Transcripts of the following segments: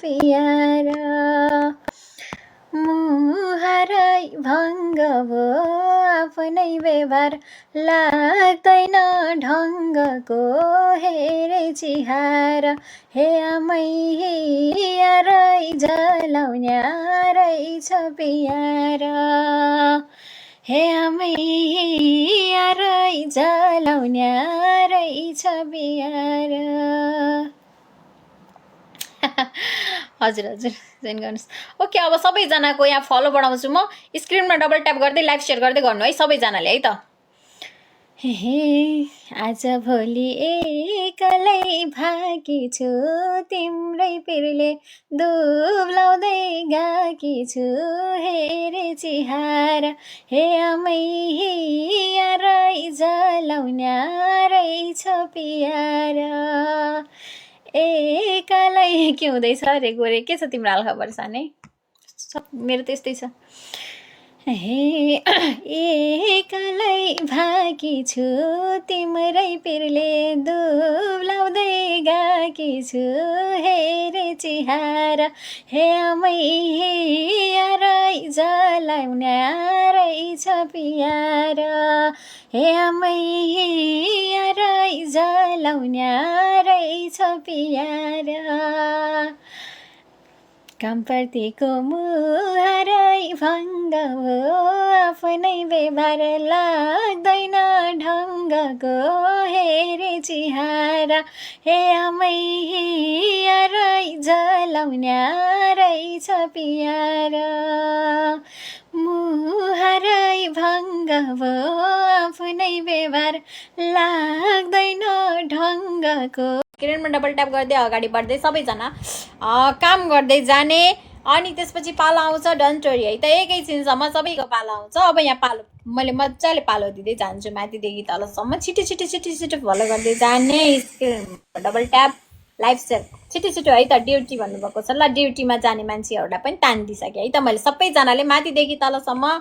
Para मुहारै भङ्ग भो आफ्नै व्यवहार लाग्दैन ढङ्गको हेरे चिहार हे मैयारै जलाउने रहेछ प्यार हे मैयारै जलाउने रहेछ प्यार हजुर हजुर जोइन गर्नुहोस् ओके अब सबैजनाको यहाँ फलो बढाउँछु म स्क्रिनमा डबल ट्याप गर्दै लाइक सेयर गर्दै गर्नु है सबैजनाले है त हे आज भोलि एक्लै भाकी छु तिम्रै पिरले दुब्लाउँदै गाकी छु हेरे चिहार हे मैयारै जलाउने रहेछ प्यार एक्लै के हुँदैछ रे गोरे के छ तिम्रो हालखबर सानै मेरो त्यस्तै छ हे एक्लै भाकी छु तिम्रै पिरले दुब्लाउँदै गाकी छु हेरे चिहार हे मैयारै जलाउने रहेछ प्यार हे मैयारै जलाउने रहेछ प्यार कामप्रतिको मुहारै भङ्ग हो आफ्नै व्यवहार लाग्दैन ढङ्गको हेरे चिहार हे मैयारै जलाउने रहेछ प्यार मुहारै भङ्ग भो आफ्नै व्यवहार लाग्दैन ढङ्गको स्क्रिनमा डबल ट्याप गर्दै अगाडि बढ्दै सबैजना काम गर्दै जाने अनि त्यसपछि पालो आउँछ डन्टोरी है त एकैछिनसम्म सबैको पालो आउँछ अब यहाँ पालो मैले मजाले पालो दिँदै जान्छु माथिदेखि तलसम्म छिटो छिटो छिटो छिटो फलो गर्दै जाने स्क्रिनमा डबल ट्याप लाइभ सेयर छिटो छिटो है त ड्युटी भन्नुभएको छ ल ड्युटीमा जाने मान्छेहरूलाई पनि तानिदिइसकेँ है त मैले सबैजनाले माथिदेखि तलसम्म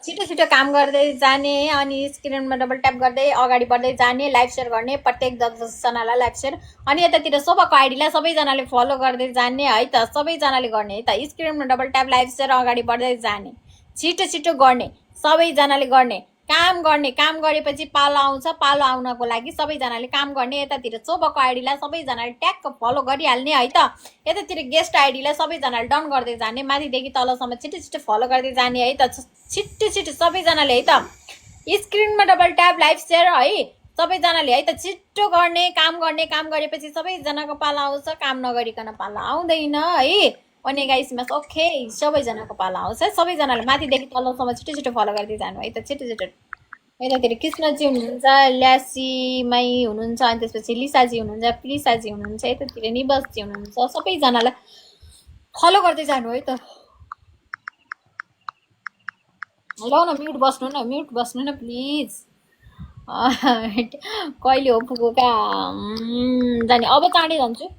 छिटो छिटो काम गर्दै जाने अनि स्क्रिनमा डबल ट्याप गर्दै अगाडि बढ्दै जाने लाइभ सेयर गर्ने प्रत्येक 10जनालाई लाइभ सेयर अनि यतातिर शोभाको आइडीलाई सबैजनाले फलो गर्दै जाने है त सबैजनाले गर्ने है त स्क्रिनमा डबल ट्याप लाइभ सेयर अगाडि बढ्दै जाने छिटो छिटो गर्ने सबैजनाले गर्ने काम गरेपछि पालो आउँछ पालो आउनको लागि सबैजनाले काम गर्ने यतातिर शोभाको आइडीलाई सबैजनाले ट्याक्क फलो गरिहाल्ने है त यतातिर गेस्ट आइडीलाई सबैजनाले डन गर्दै जाने माथिदेखि तलसम्म छिटो छिटो फलो गर्दै जाने है त छिटो छिटो सबैजनाले है त स्क्रिनमा डबल ट्याप लाइभ सेयर है सबैजनाले है त छिटो गर्ने काम गरेपछि सबैजनाको पालो आउँछ काम नगरिकन पालो आउँदैन है अनि गाइसमा ओके सबैजनाको पालो आउँछ सबैजनाले माथिदेखि तलसम्म छिटो छिटो फलो गर्दै जानु है त छिटो छिटो यतातिर कृष्णजी हुनुहुन्छ ल्यासीमाई हुनुहुन्छ अनि त्यसपछि लिसाजी हुनुहुन्छ प्रिसाजी हुनुहुन्छ यतातिर निबसजी हुनुहुन्छ सबैजनालाई फलो गर्दै जानु है त ल न म्युट बस्नु न प्लिज कहिले हो पुगो कहाँ जाने अब चाँडै जान्छु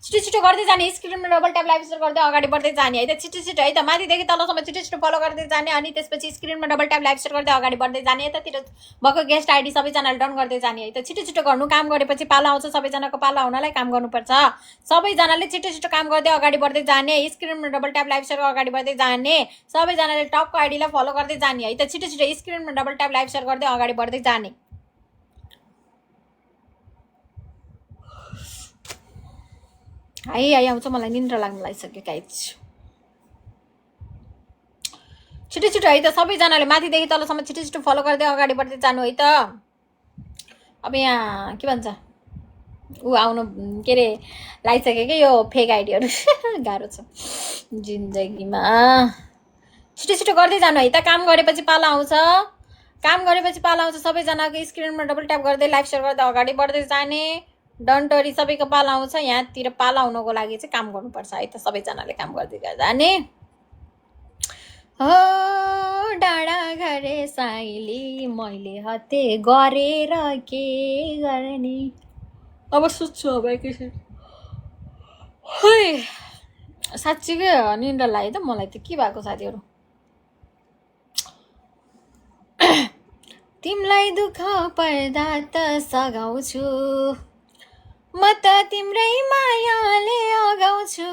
छिटो छिटो गर्दै जाने स्क्रिनमा डबल ट्याप लाइभ सेयर गर्दै अगाडि बढ्दै जाने है त छिटो छिटो है त माथिदेखि तलसम्म छिटो छिटो फलो गर्दै जाने अनि त्यसपछि स्क्रिनमा डबल ट्याप लाइभ सेयर गर्दै अगाडि बढ्दै जाने यतातिर भएको गेस्ट आइडी सबैजनाले डन गर्दै जाने है त छिटो छिटो गर्नु काम गरेपछि पालो आउँछ सबैजनाको पालो आउनलाई काम गर्नुपर्छ सबैजनाले छिटो छिटो काम गर्दै अगाडि बढ्दै जाने स्क्रिनमा डबल ट्याप लाइभ सेयर अगाडि बढ्दै जाने सबैजनाले टपको आइडीलाई फलो गर्दै जाने है त छिटो छिटो स्क्रिनमा डबल ट्याप लाइभ सेयर गर्दै अगाडि बढ्दै जाने है आउँछ मलाई निन्द्रा लाग्न लागिसक्यो गाइज छिटो छिटो है त सबैजनाले माथिदेखि तलसम्म छिटो छिटो फलो गर्दै अगाडि बढ्दै जानु है त अब यहाँ के भन्छ ऊ आउनु के अरे लागिसक्यो क्या यो फेक आइडीहरू गाह्रो छ जिन्दगीमा छिटो छिटो गर्दै जानु है त काम गरेपछि पालो आउँछ सबैजनाको स्क्रिनमा डबल ट्याप गर्दै लाइभ सेयर गर्दै अगाडि बढ्दै जाने डन्टरी सबैको पालो आउँछ यहाँतिर पालो आउनको लागि चाहिँ काम गर्नुपर्छ है त सबैजनाले काम गर्दै जाने हो डाँडा घरे साइली मैले हत्ते गरेर के गर्ने अब सुत्छु अब एकैछिन साँच्चीकै निन्द्रा लाग्यो त मलाई त के भएको साथीहरू तिमीलाई दुःख पर्दा त सघाउँछु म त तिम्रै मायाले अगाउँछु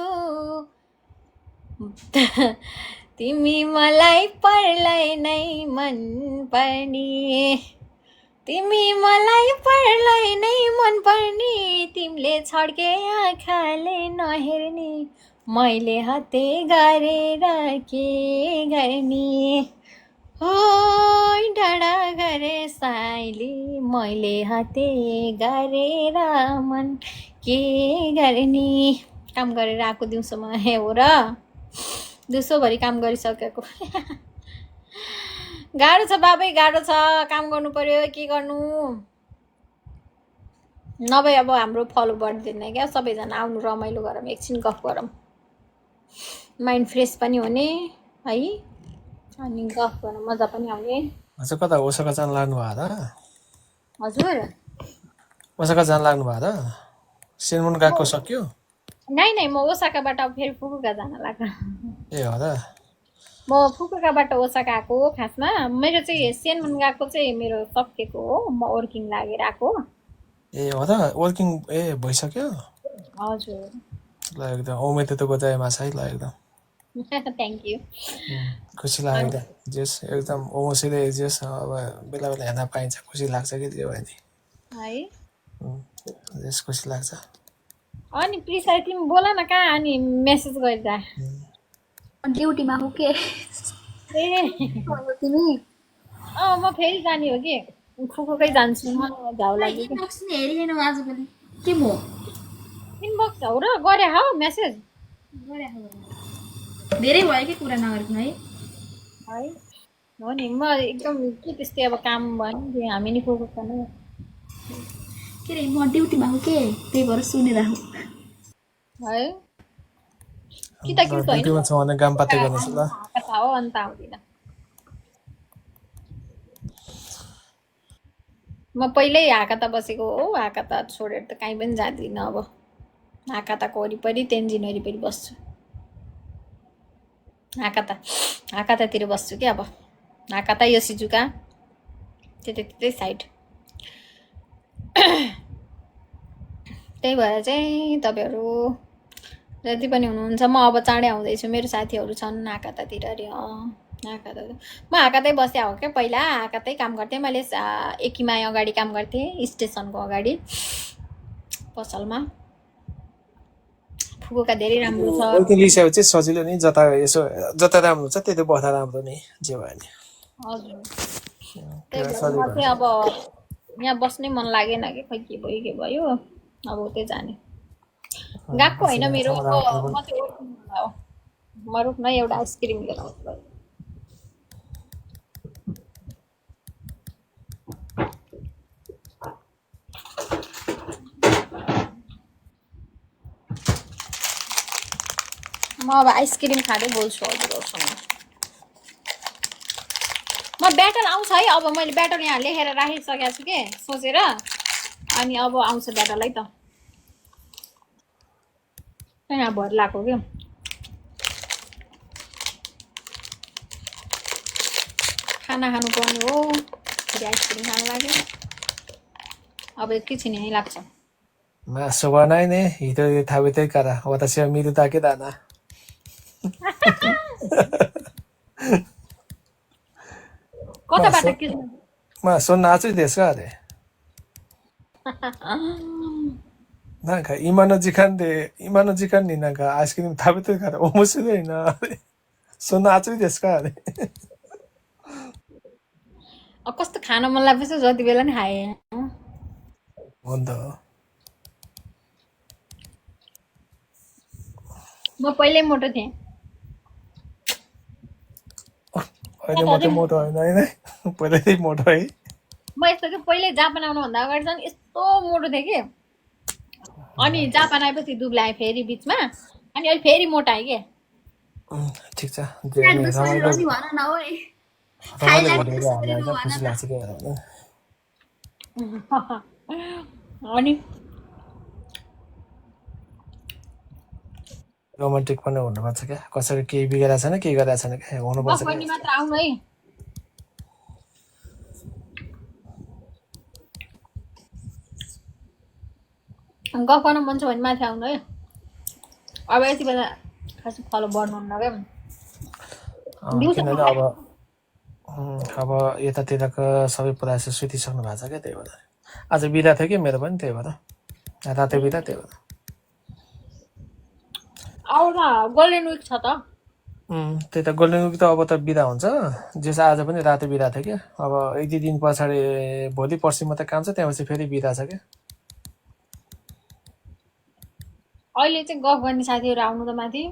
तिमी मलाई पर्लै नै मन पर्ने तिमी मलाई पर्लै नै मन पर्ने तिमीले छड्के आँखाले नहेर्ने मैले हत्ते गरेर के गर्ने ओइ डाँडा गरे साइली मैले हत्ते गरेर मन के गर्ने काम गरेर आएको दिउँसोमा हो र दिउँसोभरि काम गरिसकेको गाह्रो छ बाबै गाह्रो छ काम गर्नु पर्यो के गर्नु नभए अब हाम्रो फलो बढ्दैन क्या सबैजना आउनु रमाइलो गरौँ एकछिन गफ गरौँ माइन्ड फ्रेस पनि हुने है अनि गफ गर्न मजा पनि आउने हजुर कता ओसाका जान लाग्नु भएको त हजुर ओसाका जान लाग्नु भएको त सेनमुन गएको सक्यो नै नै म ओसाकाबाट अब फेरि फुकुका जान लाग्छ ए हो त म फुकुकाबाट ओसाका आएको हो खासमा मेरो चाहिँ सेनमुन गएको चाहिँ मेरो सकिएको हो म वर्किङ लागेर आएको ए हो त वर्किङ ए भइसक्यो हजुर ल एकदम उमेद त बजाएमा छ है ल एकदम थ्याङ्क यू खुसी लाग्यो त जेस एकदम ओमोसिले जेस अब बेला बेला हेर्न पाइन्छ खुसी लाग्छ कि त्यो भयो नि है जेस खुसी लाग्छ अनि प्लिज तिमी बोल न कहाँ अनि मेसेज गरिदा ड्युटीमा हो के ए तिमी म फेरि जाने हो कि फुकुकै जान्छु मलाई घाउ लाग्यो कि इनबक्स नि हेरिएनौ आजकल के भयो इनबक्स हो र गरे हौ मेसेज धेरै भयो कि कुरा नगरेको है है हो नि म एकदम के त्यस्तै अब काम भयो नि हामी नि फुकुक नै के रे म ड्युटीमा हो के त्यही भएर सुनिरहेको है कि त कि होइन ड्युटीमा छ भने काम पाते गर्नुहोस् ल कथा हो अन्त आउँदिन म पहिल्यै हाकाता बसेको हो हाकाता छोडेर त कहीँ पनि जाँदिनँ अब हाकाताको वरिपरि तेन्जिन वरिपरि बस्छु हाकातातिर बस्छु कि अब हाकाता यो सिजुका त्यतै साइड त्यही भएर चाहिँ तपाईँहरू जति पनि हुनुहुन्छ म अब चाँडै आउँदैछु मेरो साथीहरू छन् हाकातातिर अरे हाकाता म हाकातै बस्या हो क्या पहिला हाकातै काम गर्थेँ मैले एकीमा अगाडि काम गर्थेँ स्टेसनको अगाडि पसलमा फुकुका धेरै राम्रो छ वर्किङ लिइसकेपछि सजिलो नि जता यसो जता राम्रो छ त्यतै बस्दा राम्रो नि जे भयो नि हजुर त्यही भएर म चाहिँ अब यहाँ बस्नै मन लागेन कि खै के भयो अब उतै जाने गएको होइन मेरो अब म चाहिँ वर्किङमा हो म रुक्न एउटा आइसक्रिम लिएर आउँछु म अब आइसक्रिम खाँदै बोल्छु हजुरहरूसँग म ब्याटल आउँछ है अब मैले ब्याटल यहाँ लेखेर राखिसकेको छु के सोचेर अनि अब आउँछ ब्याटल है त यहाँ भर लगाएको क्या खाना खानु पर्ने हो फेरि आइसक्रिम खानु लाग्यो अब एकैछिन यहीँ लाग्छ मासु बनाइने हिजो थाबितै करा वतासीは見るだけだな कताबाट के まあそんな暑いですかあれなんか今の時間になんかアイスクリーム食べてるから面白いなそんな暑いですかあれ कस्तो खान मन लागेपछि जति बेला नि खाएँ हो त म पहिल्यै मोटो थिएँ अहिले मात्रै मोटो होइन होइन पहिल्यै मोटो है म यस्तो कि पहिल्यै जापान आउनुभन्दा अगाडि झन् यस्तो मोटो थिएँ कि अनि जापान आएपछि दुब्लाएँ फेरि बिचमा अनि अहिले फेरि मोटाएँ कि ठिक छ रमाइलो भन न ओइ खुसी लाग्छ कि अनि रोमान्टिक पनि हुनुपर्छ क्या कसैको केही बिगारेको छैन केही गरेको छैन क्या हुनुपर्छ बहिनी मात्र आउनु है गफ गर्न मन छ भने माथि आउनु है अब यति बेला खास फलो बढ्नुहुन्न क्या दिउँसो किनभने अब यतातिरको सबै पुरा चाहिँ सुतिसक्नु भएको छ क्या त्यही भएर आज बिदा थियो कि मेरो पनि त्यही भएर रातै बिदा त्यही भएर आउँदा गोल्डन विक छ त त्यही त गोल्डन विक त अब त बिदा हुन्छ जेस आज पनि रातै बिदा थियो क्या अब एक दुई दिन पछाडि भोलि पर्सि मात्रै काम छ त्यहाँपछि फेरि बिदा छ क्या अहिले चाहिँ गफ गर्ने साथीहरू आउनु त माथि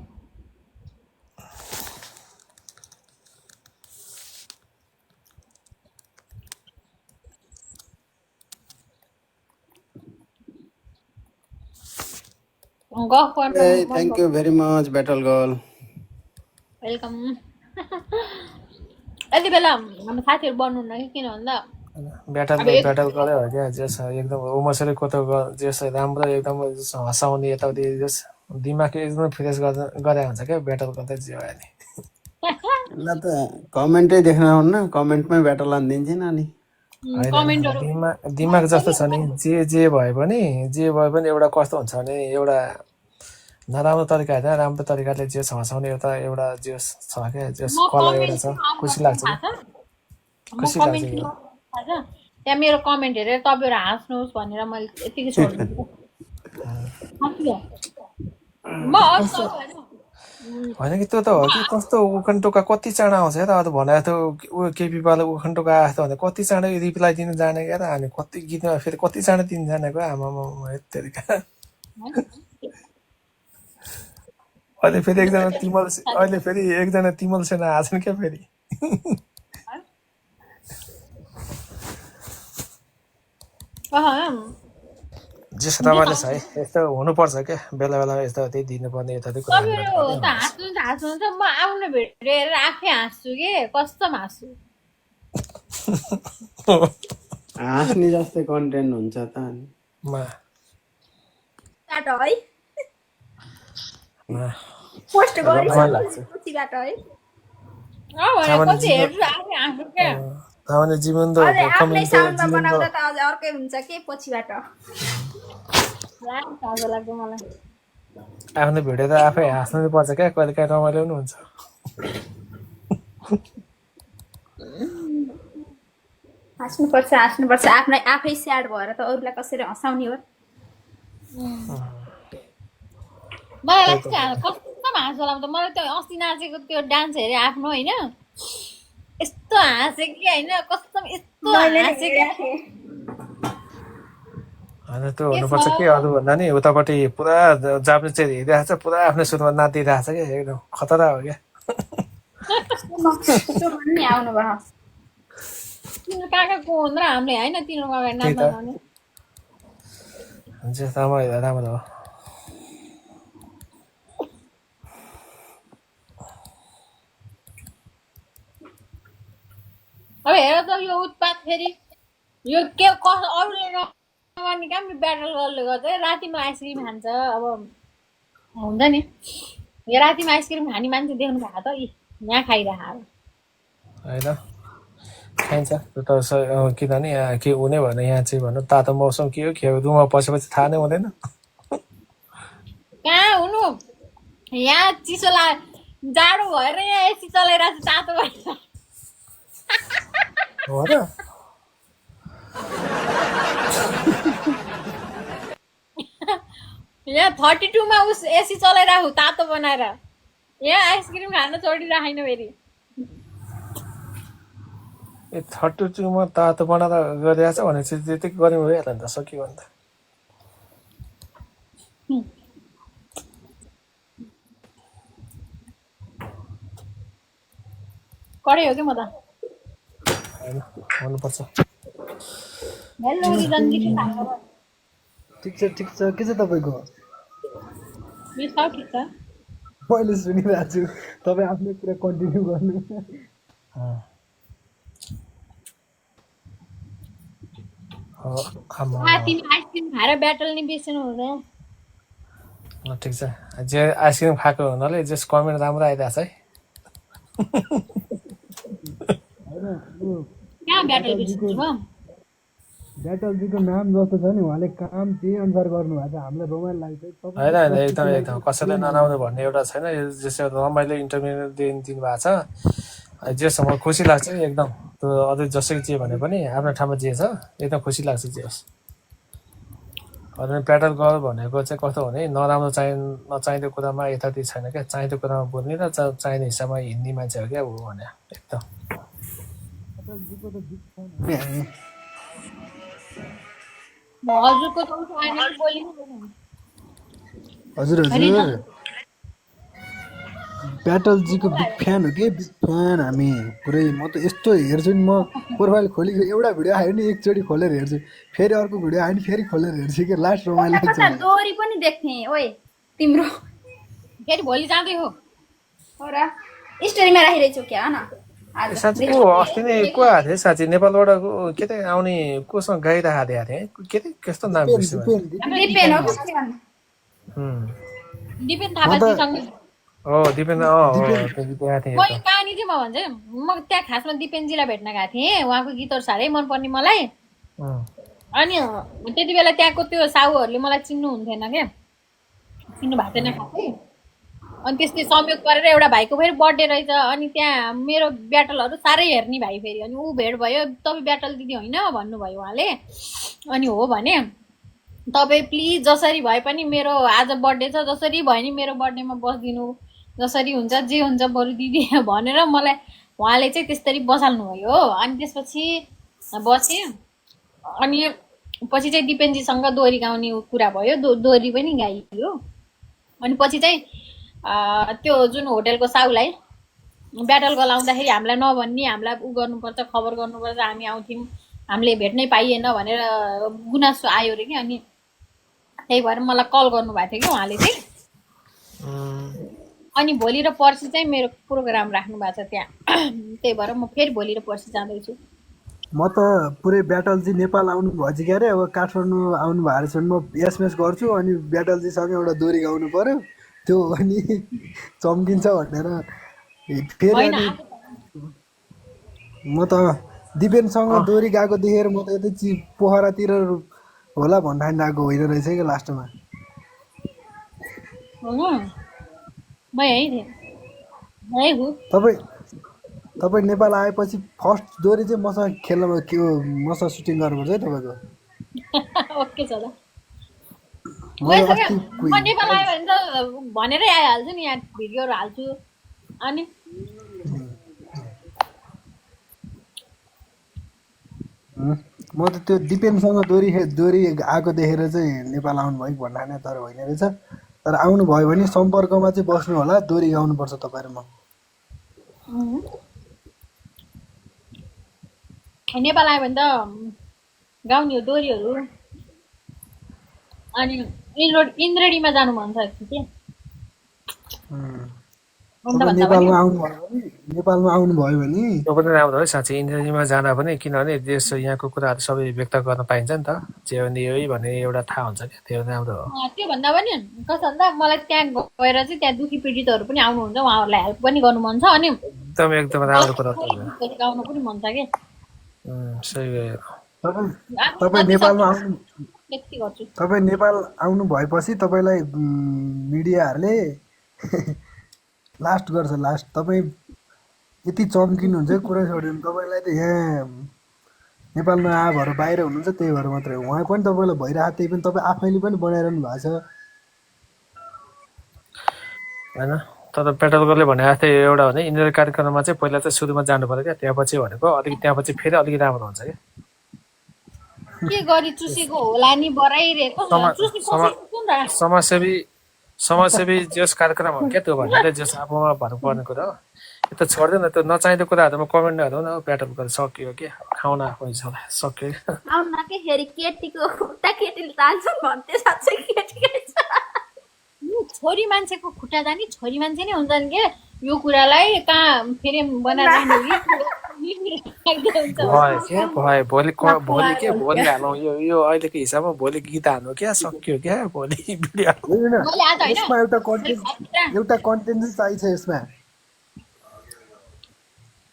गफ गर्न Hey, thank you very much, Battle Girl. Welcome यति बेला हाम्रो साथीहरू बन्नुहुन्न कि किन भन्दा ब्याटल गऱ्यो हो क्या जस एकदम उमसरी कोतो जस राम्रो एकदम हँसाउने यताउति जस दिमाग एकदम फ्रेस गरे हुन्छ क्या ब्याटल गर्दै जे भयो नि ल त कमेन्टै देख्नुहुन्न कमेन्टमै ब्याटल हानिदिन्छ नि कमेन्टहरू दिमाग जस्तो छ नि जे भए पनि एउटा कस्तो हुन्छ भने एउटा नराम्रो तरिका होइन राम्रो तरिकाले जे हँसाउने एउटा जे छ क्या जस कला एउटा छ खुसी लाग्छ खुसी लाग्छ त्यहाँ मेरो कमेन्ट हेरेर तपाईँहरू हाँस्नुहोस् भनेर मैले यतिकै छोड्नु म होइन कि त्यो त हो कि कस्तो उखान टोका कति चाँडो आउँछ त अब भनेको त ऊ केपीपाले उखान टोका आएको भने कति चाँडो रिप्लाई दिनु जाने क्या त हामी कति गीतमा फेरि कति चाँडो दिनु जानेको आमामा यतिका अहिले फेरि एकजना तिमल सेना आछन् क्या फेरि जेस रमाइलो छ है यस्तो हुनुपर्छ क्या बेला बेलामा यस्तो त्यही दिनुपर्ने यता तपाईँहरू त हाँस्नुहुन्छ म आउने भिडियो हेरेर आफै हाँस्छु कि कस्तो हाँस्छु हाँस्ने जस्तै कन्टेन्ट हुन्छ त अनि पोस्ट लाग्छ है कति हेर्छु आफै हाँस्छु क्या सामान्य जीवन त आफ्नै साउन्डमा बनाउँदा त अझ अर्कै हुन्छ के पछिबाट मजा लाग्छ मलाई आफ्नो भिडियो त आफै हाँस्नु पर्छ क्या कहिले काहीँ रमाइलो पनि हुन्छ हाँस्नुपर्छ आफै स्याड भएर त अरूलाई कसरी हँसाउने हो मलाई लाग्छ कस्तो हाँसो लाग्छ मलाई त्यो अस्ति नाचेको त्यो डान्स हेरेँ आफ्नो होइन यस्तो हाँसे कि होइन कस्तो यस्तो हाँसे कि होइन त्यो हुनुपर्छ कि अरूभन्दा नि उतापट्टि पुरा जापानिज चाहिँ हेरिरहेको छ पुरा आफ्नो सुरुमा नाचिरहेको छ क्या एकदम खतरा हो क्या आउनु भयो तिम्रो काकाको हुन् र हामीले होइन तिम्रो अगाडि नाच्न राम्रो हो अब हेर त यो उत्पात फेरि यो के कस अरूले नगर्ने काम ब्याटल गर्ले गर्दा रातिमा आइसक्रिम खान्छ अब हुन्छ नि यो रातिमा आइसक्रिम खाने मान्छे देख्नु भएको त यहाँ खाइरहेको होइन खाइन्छ त्यो त किनभने यहाँ के हुने भने यहाँ चाहिँ भनौँ तातो मौसम के हो रुममा पसेपछि थाहा नै हुँदैन कहाँ हुनु यहाँ चिसो जाडो भएर यहाँ एसी चलाइरहेको छ तातो भएर हो र यहाँ 32 मा उस एसी चलाइरहेको तातो बनाएर यहाँ आइसक्रिम खान छोडिराखेन फेरि 32 मा तातो बनाएर गरिरहेछ भने चाहिँ त्यतिकै गर्नु भइहाल्यो नि त सक्यो भने त कडै हो कि म त होइन हुनुपर्छ हेलो रिजनजी के खाएको ठिक छ के छ तपाईँको ठिक छ मैले सुनिरहेको छु तपाईँ आफ्नै कुरा कन्टिन्यू गर्नु तिमी आइसक्रिम खाएर ब्याटल नि बिर्सनु हुँदैन ठिक छ जे आइसक्रिम खाएको हुनाले जस कमेन्ट राम्रो आइरहेछ है कहाँ ब्याटल बिर्सनु भयो ब्याटलजीको नाम जस्तो छ नि उहाँले काम त्यही अनुसार गर्नुभएको छ हामीलाई रमाइलो लाग्छ होइन होइन एकदम एकदम कसैलाई नराम्रो भन्ने एउटा छैन यो जस्तो रमाइलो इन्टरभ्यू दिनुभएको छ जेसम्म खुसी लाग्छ नि एकदम त्यो अझै जसरी जे भने पनि आफ्नो ठाउँमा जे छ एकदम खुसी लाग्छ जे होस् अनि प्याटल गर भनेको चाहिँ कस्तो भने नराम्रो नचाहिँदो कुरामा यथार्थी छैन क्या चाहिँदो कुरामा बोल्ने र चाहिने हिसाबमा हिँड्ने मान्छे हो क्या ऊ भने एकदम हजुरको त उसो आएन कि बोलिनु हजुर हजुर ब्याटलजीको बिग फ्यान हो कि बिग फ्यान हामी पुरै म त यस्तो हेर्छु नि म प्रोफाइल खोली एउटा भिडियो आयो नि एकचोटि खोलेर हेर्छु फेरि अर्को भिडियो आयो नि फेरि खोलेर हेर्छु कि लास्ट रमाइलो लाग्छ कता दोरी पनि देख्थे ओए तिम्रो फेरि भोलि जाँदै हो हो र स्टोरीमा राखिरहेछौ क्या न आज साँच्ची को अस्ति नै को आएको थियो साँच्ची नेपालबाट के त आउने कोसँग गाइरहेको थिएँ के त कस्तो नाम बिर्सेँ दिपेन हो कसरी भन्नु दिपेन थापाजीसँग हो दिपेन देखाएको थिएँ म यो कहानी चाहिँ म भन्छ म त्यहाँ खासमा दिपेनजीलाई भेट्न गएको थिएँ उहाँको गीतहरू साह्रै मनपर्ने मलाई अनि त्यति बेला त्यहाँको त्यो साहुहरूले मलाई चिन्नु हुन्थेन क्या चिन्नु भएको थिएन खासै अनि त्यस्तै संयोग गरेर एउटा भाइको फेरि बर्थडे रहेछ अनि त्यहाँ मेरो ब्याटलहरू साह्रै हेर्ने भाइ फेरि अनि ऊ भेट भयो तपाईँ ब्याटल दिदी होइन भन्नुभयो उहाँले अनि हो भने तपाईँ प्लिज जसरी भए पनि मेरो आज बर्थडे छ जसरी भयो नि मेरो बर्थडेमा बसिदिनु जसरी हुन्छ जे हुन्छ बरु दिदी भनेर मलाई उहाँले चाहिँ त्यसरी बसाल्नु भयो हो अनि त्यसपछि बसेँ अनि पछि चाहिँ दिपेनजीसँग दोहोरी गाउने कुरा भयो दोहोरी पनि गाइयो अनि पछि चाहिँ त्यो जुन होटेलको साउलाई ब्याटल गलाउँदाखेरि हामीलाई नभन्ने हामीलाई उ गर्नुपर्छ खबर गर्नुपर्छ हामी आउँथ्यौँ हामीले भेट्नै पाइएन भनेर गुनासो आयो अरे कि अनि त्यही भएर मलाई कल गर्नुभएको थियो कि उहाँले चाहिँ अनि भोलि र पर्सि चाहिँ मेरो प्रोग्राम राख्नु भएको छ त्यहाँ त्यही भएर म फेरि भोलि र पर्सि जाँदैछु म त पुरै ब्याटलजी नेपाल आउनु भएछ क्यारे अब काठमाडौँ आउनु भएको छ भने म एसएमएस गर्छु अनि ब्याटलजीसँग एउटा दोरी गाउनु पर्यो त्यो अनि चम्किन्छ भनेर फेरि होइन अनि म त दिपेनसँग दोरी गएको देखेर म त यतै पोखरातिर होला भन्दा गएको होइन रहेछ क्या लास्टमा म यहीँ थिएँ यहीँ हो तपाईँ नेपाल आएपछि फर्स्ट दोरी चाहिँ मसँग खेल्न मसँग सुटिङ गर्नुपर्छ है तपाईँको ओके छ ल मैले अस्ति म नेपाल आयो भने त भनेरै आइहाल्छु नि यहाँ भिडियोहरू हाल्छु अनि म त त्यो दिपेनसँग दोरी आएको देखेर चाहिँ नेपाल आउनु भयो भन्दा नि तर होइन रहेछ तर आउनु भयो भने सम्पर्कमा चाहिँ बस्नु होला दोरी गाउनुपर्छ तपाईँ र म नेपाल आयो भने त गाउने हो दोरीहरू अनि इन्द्रेणीमा जानु मन छ कि नेपालमा आउनु भयो भने त्यो पनि राम्रो हो साँच्चै इन्डियामा जाँदा पनि किनभने देश यहाँको कुराहरू सबै व्यक्त गर्न पाइन्छ नि त जे भने यही भन्ने एउटा थाहा हुन्छ क्या त्यो राम्रो हो त्योभन्दा पनि कस्तो भन्दा मलाई त्यहाँ गएर चाहिँ त्यहाँ दुखी पीडितहरू पनि आउनुहुन्छ उहाँहरूलाई हेल्प पनि गर्नु मन छ अनि एकदम राम्रो कुरा गाउनु पनि मन छ कि तपाईँ नेपालमा आउनु त्यति गर्छु तपाईँ नेपाल आउनु भएपछि तपाईँलाई मिडियाहरूले लास्ट गर्छ लास्ट तपाईँ यति चम्किनुहुन्छ कुरा छोड्यो भने तपाईँलाई त यहाँ नेपालमा आ भएर बाहिर हुनुहुन्छ त्यही भएर मात्रै उहाँ पनि तपाईँलाई भइरहेको त्यही पनि तपाईँ आफैले पनि बनाइरहनु भएको छ होइन तर पेट्रोलकोले भने जस्तै एउटा भने यिनीहरू कार्यक्रममा चाहिँ पहिला चाहिँ सुरुमा जानु पर्यो क्या त्यहाँपछि भनेको अलिक त्यहाँपछि फेरि अलिक राम्रो हुन्छ क्या के गरी चुसेको होला नि बराइरहेको समाजसेवी जस कार्यक्रम हो क्या त्यो भनेर जस आफूमा भन्नुपर्ने कुरा हो यो त छोड्दैन त्यो नचाहिँदो कुराहरूमा कमेन्ट नगर्नु न पेट्रोल गरेर सक्यो के खाउन आफै सक्यो आउन के फेरि केटीको खुट्टा केटीले तान्छन् भन्थे साँच्चै केटी छोरी मान्छेको खुट्टा जाने छोरी मान्छे नै हुन्छन् के यो कुरालाई कहाँ फेरि बनाएर भोलि के भोलि हालौँ यो अहिलेको हिसाबमा भोलि गीत हाल्नु क्या सक्यो क्या भोलि यसमा एउटा कन्टेन्ट चाहिँ चाहिन्छ यसमा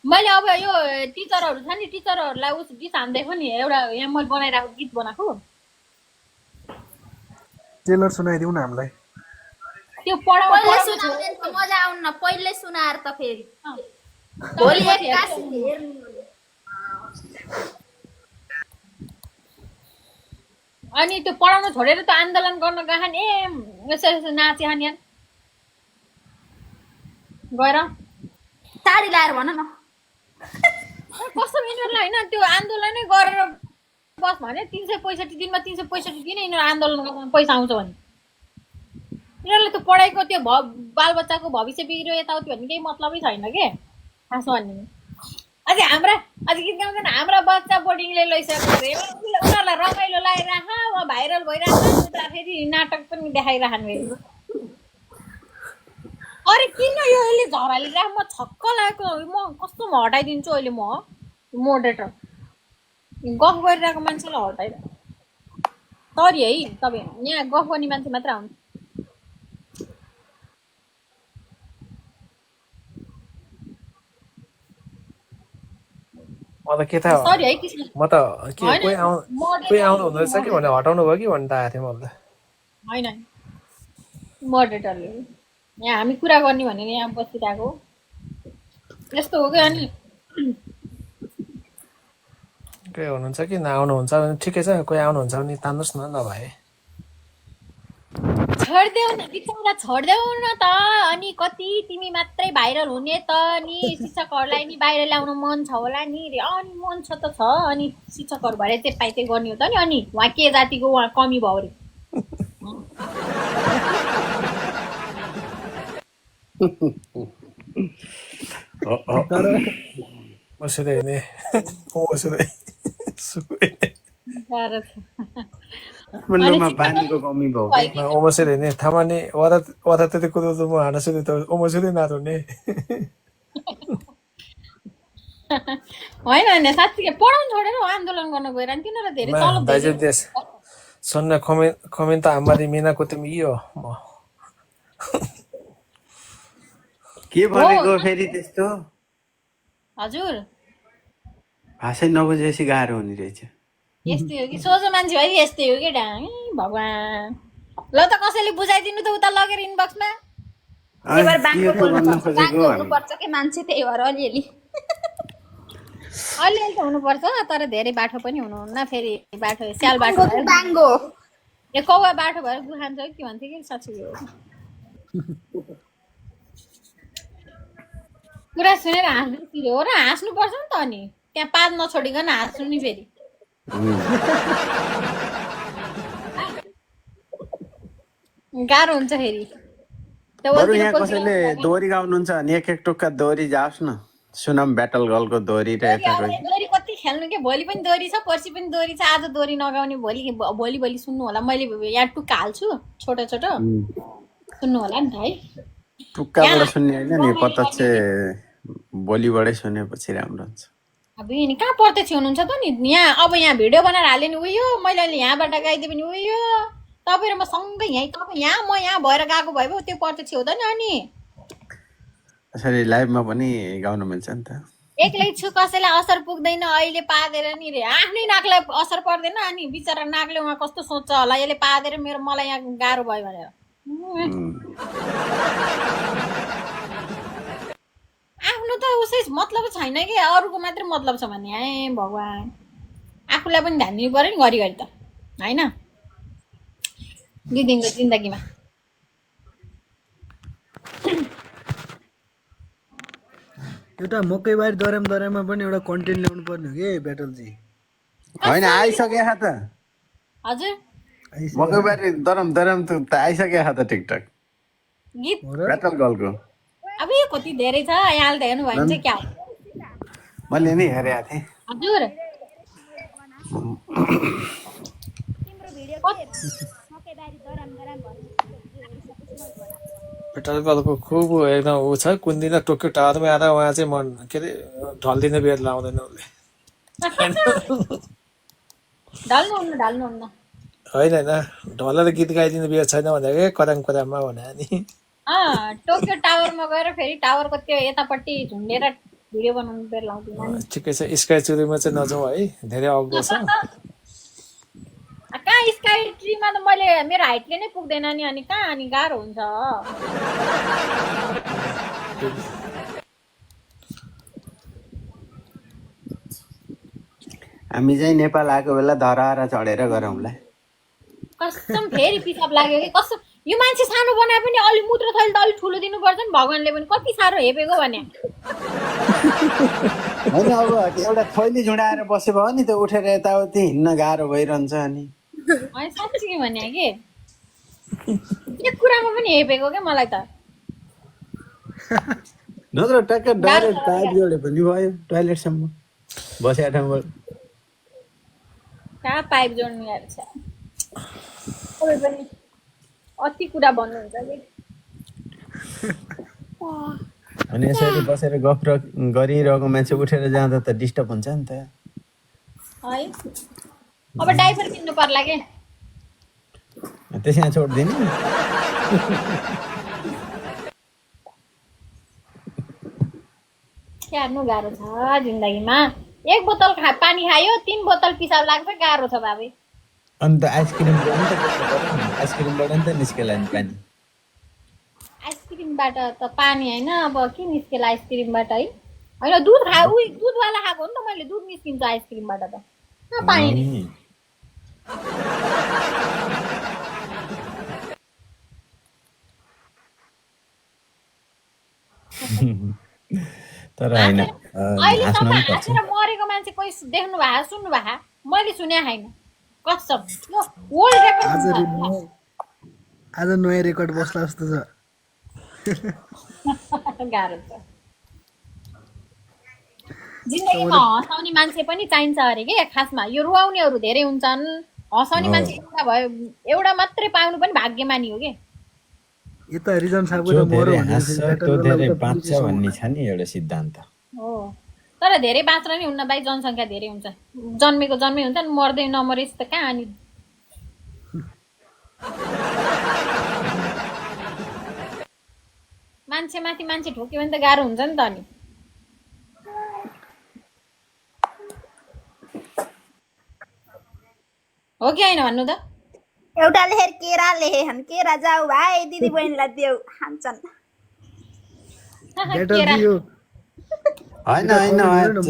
मैले अब यो टिचरहरू छ नि टिचरहरूलाई उस गीत हान्दैछु नि एउटा यहाँ मैले बनाइरहेको गीत बनाएको टेलर सुनाइदिउ न हामीलाई त्यो पढाउनु पहिल्यै सुनाउँदैन त मजा आउन न पहिल्यै सुनाएर त फेरि भोलि एक्कासी हेर्नु अनि त्यो पढाउन छोडेर त्यो आन्दोलन गर्न गएछन् ए यसो यसो नाचेछन् यहाँ गएर साडी लाएर भन न कस्तो यिनीहरूलाई होइन त्यो आन्दोलनै गरेर बस भने 365 दिनमा 365 दिन यिनीहरू आन्दोलन गर्न पैसा आउँछ भने यिनीहरूले त्यो पढाइको त्यो बालबच्चाको भविष्य बिग्रियो यताउति भन्ने केही मतलबै छैन के खासमा भन्ने अझै अझै गीत गाउँदैन हाम्रा बच्चा बोर्डिङले लैसकेको अरे उनीहरूलाई रमाइलो लगाइराख भाइरल भइरहेको फेरि नाटक पनि देखाइराख्नु अरे किन यो अहिले झराले राख म छक्क लागेको म कस्तो हटाइदिन्छु अहिले म मोडरेटर गफ गरिरहेको मान्छेलाई हटाइदिनु सरी है तपाईँ यहाँ गफ गर्ने मान्छे मात्र आउनु म त के थाहा सरी है कृष्ण म त के कोही आउनु हुँदो रहेछ कि भनेर हटाउनु भयो कि भन्नु त आएको थिएँ मलाई होइन मोडरेटरले यहाँ हामी कुरा गर्ने भनेर यहाँ बसिरहेको यस्तो हो कि अनि कोही हुनुहुन्छ कि नआउनुहुन्छ भने ठिकै छ कोही आउनुहुन्छ भने तान्नुहोस् न नभए छोडिदेऊ न बिचरा छोडिदेऊ न त अनि कति तिमी मात्रै भाइरल हुने त नि शिक्षकहरूलाई नि बाहिर ल्याउनु मन छ होला नि रे अनि मन छ त छ अनि शिक्षकहरू भएर चाहिँ पाइ चाहिँ गर्ने हो त नि अनि उहाँ के जातिको उहाँ कमी भयो अरे बसेर हिँडे बसेर गाह्रो छ काठमाडौँमा पानीको कमी भयो ओमसेर हिँडे थाहा नि वता त्यति कुरो म हाँडसुरी त ओमसेरै नाच्ने होइन साँच्चीकै पढाउनु छोडेर आन्दोलन गर्न गएर नि तिनीहरू धेरै तलब दाइजो देश सन्ना कमेन्ट त हाम्रो मिनाको तिमी यो म के भनेको फेरि त्यस्तो हजुर भाषै नबुझेपछि गाह्रो हुने रहेछ यस्तै हो कि सोझो मान्छे भयो यस्तै हो कि डाङ भगवान् ल त कसैले बुझाइदिनु त उता लगेर इनबक्समा त्यही भएर बाङ्गो के भन्न बोल्नुपर्छ खोजेको बाङ्गो हुनुपर्छ कि मान्छे त्यही भएर अलिअलि अलिअलि त हुनुपर्छ तर धेरै बाठो पनि हुनुहुन्न फेरि बाठो स्याल बाठो भएर बाङ्गो ए कौवा बाठो भएर गु खान्छ कि भन्थ्यो कि साँच्चै हो कुरा सुनेर हाँस्नु तिरो हो र हाँस्नुपर्छ नि त अनि त्यहाँ पात नछोडिकन हाँस्नु नि फेरि गाह्रो हुन्छ फेरि बरु यहाँ कसैले दोहोरी गाउनुहुन्छ भने एक एक टुक्का दोहोरी जाओस् न सुनम ब्याटल गर्लको दोहोरी र यताको दोरी कति खेल्नु के भोलि पनि दोरी छ पर्सि पनि दोरी छ आज दोरी नगाउने भोलि सुन्नु होला मैले यहाँ टुक्का हाल्छु छोटो छोटो सुन्नु होला नि त है टुक्काबाट सुन्ने होइन नि प्रत्यक्ष भोलिबाटै सुनेपछि राम्रो हुन्छ अब नि कहाँ प्रत्यक्ष हुनुहुन्छ त नि यहाँ अब यहाँ भिडियो बनाएर हाल्यो नि उयो मैले अहिले यहाँबाट गाइदिएँ भने उयो तपाईँ र म सँगै यहीँ तपाईँ यहाँ म यहाँ भएर गएको भए पो त्यो प्रत्यक्ष हो त नि अनि यसरी लाइभमा पनि गाउन मिल्छ नि त एक्लै छु कसैलाई असर पुग्दैन अहिले पादेर नि रे आफ्नै नाकलाई असर पर्दैन अनि बिचरा नाकले उहाँ कस्तो सोच्छ होला यसले पादेर मलाई यहाँ गाह्रो भयो भनेर आफ्नो त उसै मतलब छैन कि अरूको मात्रै मतलब छ भन्ने है भगवान् आफूलाई पनि ध्यान दिनु पर्यो नि घरिघरि त होइन दुई दिनको जिन्दगीमा एउटा मकैबारी दराममा पनि एउटा कन्टेन्ट ल्याउनु पर्ने हो कि ब्याटलजी होइन आइसक्यो त हजुर मकैबारी दरम त आइसक्यो त टिकटक गीत ब्याटल गर्लको अब यो कति धेरै छ यहाँ त हेर्नु भयो भने चाहिँ क्या हो मैले नि हेरेको थिएँ हजुर पेट्रोल कलको खुब एकदम ऊ छ कुन दिन टोकियो टावरमा आएर उहाँ चाहिँ मन के अरे ढल्दिने बेर लाउँदैन उसले ढल्नुहुन्न होइन ढलेर गीत गाइदिने बेर छैन भनेको कराङ कोराममा भने नि टोकियो टावरमा गएर फेरि टावरको त्यो यतापट्टि झुन्डेर भिडियो बनाउनु बेर लाउँदिन ठिकै छ स्काई चुरीमा चाहिँ नजाउँ है धेरै अग्लो छ कहाँ स्काई ट्रीमा त मैले मेरो हाइटले नै पुग्दैन नि अनि कहाँ अनि गाह्रो हुन्छ हामी चाहिँ नेपाल आएको बेला धराएर चढेर गरौँला कसम फेरि पिसाब लाग्यो कि कसम यो मान्छे सानो बनाए पनि अलि मूत्र थैली त अलिक ठुलो दिनुपर्छ नि भगवान्ले पनि कति साह्रो हेपेको भने होइन अब एउटा थैली झुडाएर बसे भयो नि त उठेर यताउति हिँड्न गाह्रो भइरहन्छ अनि होइन साँच्चै भने कि एक कुरामा पनि हेपेको क्या मलाई त नत्र ट्याक्क डाइरेक्ट पाइप जोडे पनि भयो टोयलेटसम्म बसेको ठाउँबाट कहाँ पाइप जोड्नु यार छ तपाईँ पनि अति कुरा भन्नुहुन्छ कि अनि यसरी बसेर गफ गरिरहेको मान्छे उठेर जाँदा त डिस्टर्ब हुन्छ नि त है अब डाइपर किन्नु पर्ला के त्यसमा छोडिदिनु स्याहार्नु गाह्रो छ जिन्दगीमा एक बोतल पानी खायो 3 बोतल पिसाब लाग्छ गाह्रो छ बाबे अन्त आइसक्रिमबाट नि त निस्केला नि पानी आइसक्रिमबाट त पानी होइन अब के निस्केला आइसक्रिमबाट है होइन दुध दुधवाला खाएको हो नि त मैले दुध निस्किन्छ आइसक्रिमबाट त पानी तर होइन अहिलेसम्म हाँसेर मरेको मान्छे कोही देख्नु भएको सुन्नु भएको मैले सुने छैन कसम वर्ल्ड रेकर्ड आज नयाँ रेकर्ड बस्ला जस्तो छ गाह्रो छ जिन्दगीमा हँसाउने मान्छे पनि चाहिन्छ अरे के खासमा यो रुवाउनेहरू धेरै हुन्छन् हँसाउने मान्छे एउटा मात्रै पाउनु पनि भाग्यमानी हो के यता रिजन साहबको त मरो धेरै बाँच्छ भन्ने छ नि एउटा सिद्धान्त हो तर धेरै बाँच्न नि हुन्न भाइ जनसङ्ख्या धेरै हुन्छ जन्मेको जन्मै हुन्छ नि मर्दै नमरेस् त कहाँ अनि मान्छे माथि मान्छे ठोक्यो भने त गाह्रो हुन्छ नि त अनि हो कि होइन भन्नु त एउटा लेखेर केरा लेखे हन केरा जाऊ भाइ दिदी बहिनीलाई देऊ खान्छन् होइन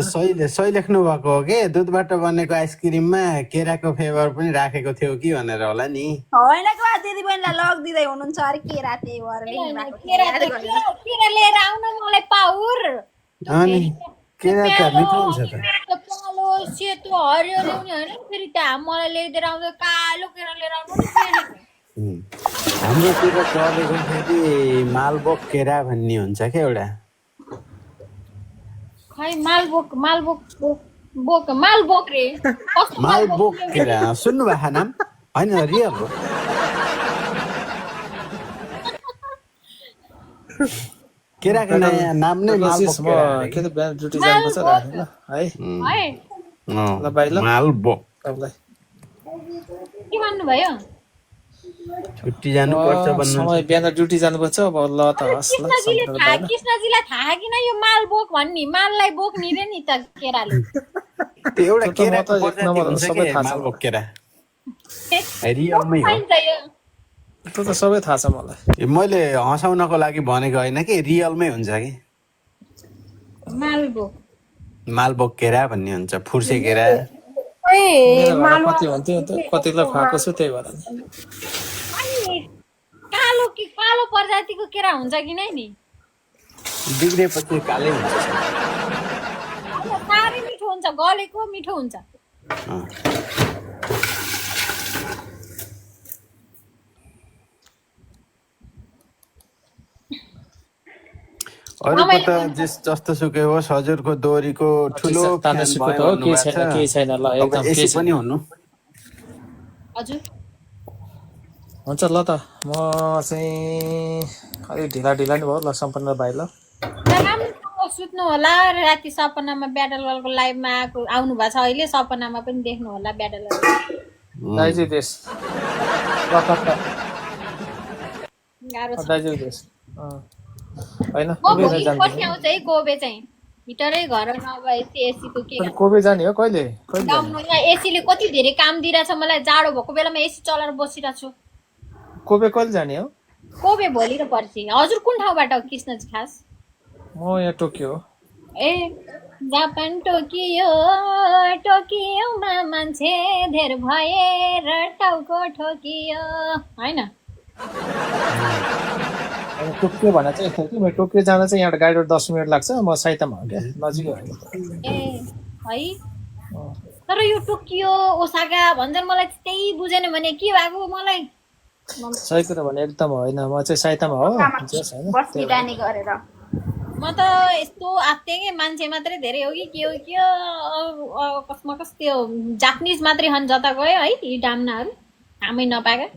सही लेख्नु भएको हो कि दुधबाट बनेको आइसक्रिममा केराको फ्लेभर पनि राखेको थियो कि भनेर होला नि होइन के दिदी बहिनीलाई लगिदिँदै हुनुहुन्छ अरे केरा त्यही भएर केरा लिएर आउन मलाई पाउर अनि केरा त मिठो हुन्छ त कालो सेतो हरियो ल्याउने होइन फेरि त्यहाँ मलाई ल्याइदिएर आउँदा कालो केरा लिएर आउनु हाम्रोतिर चलेको फेरि मालबोक केरा भन्ने हुन्छ क्या एउटा खै मालबोक रे मालबोक केरा सुन्नु भएको नाम होइन रियल हो केराको नयाँ नाम नै मालबोक केरा के त बिहान ड्युटी जानुपर्छ राखेँ ल है ल बाइ ल मालबोक तपाईँलाई के भन्नुभयो छुट्टी जानुपर्छ भन्नु समय बिहान ड्युटी जानुपर्छ अब ल त हस् ल कृष्णजीलाई थाहा किन यो माल बोक भन्ने माललाई बोक्ने रे नि त केराले त्यो एउटा केरा त एक नम्बर हो सबै थाहा छ मालबोक केरा रियलमै हो त्यो त सबै थाहा छ मलाई मैले हँसाउनको लागि भनेको होइन कि रियलमै हुन्छ कि मालबोक केरा भन्ने हुन्छ फुर्से केरा कति भन्थ्यो त कतिलाई खुवाएको छु त्यही भएर कालो प्रजातिको केरा हुन्छ कि नै नि बिग्रेपछि कालै हुन्छ साह्रै मिठो हुन्छ गलेको मिठो हुन्छ अरूको त जस्तो सुकै होस् हजुरको दोहोरीको ठुलो ताने सुको त हो केही छैन ल एकदम केही पनि हुनु हजुर हुन्छ ल त म चाहिँ अलिक ढिला नि भयो ल सम्पन्न भाइ ल राम्रोसँग सुत्नु होला राति सपनामा ब्याटल बलको लाइभमा आउनु भएको छ अहिले सपनामा पनि देख्नु होला ब्याटल दाइजु देश गाह्रो छ दाइजु देश होइन म भोलि पर्सि आउँछ है कोबे चाहिँ हिटरै घर नभएपछि एसीको के अनि कोबे जाने हो कहिले कहिले जाने गाउनु यहाँ एसीले कति धेरै काम दिइरहेछ मलाई जाडो भएको बेलामा एसी चलाएर बसिरहेको छु कोबे कहिले जाने हो कोबे भोलि र पर्सि हजुर कुन ठाउँबाट हो कृष्णजी खास म यहाँ टोकियो ए जापान टोकियो टोकियोमा मान्छे धेर भए र टाउको ठोकियो होइन अनि टोकियो भनेर चाहिँ यस्तो कि म टोकियो जान चाहिँ यहाँबाट गाडीबाट 10 मिनट लाग्छ म साइतामा हो क्या नजिकै होइन ए है तर यो टोकियो ओसाका भन्छन् मलाई त्यही बुझेन भने के भएको मलाई सही कुरा भने एकदम होइन म चाहिँ साइतामा हो जस होइन बस्ती डानी गरेर म त यस्तो आत्ते कि मान्छे मात्रै धेरै हो कि के हो कसमा कस त्यो जापानिज मात्रै हन् जता गयो है यी डाम्नाहरू कामै नपाएका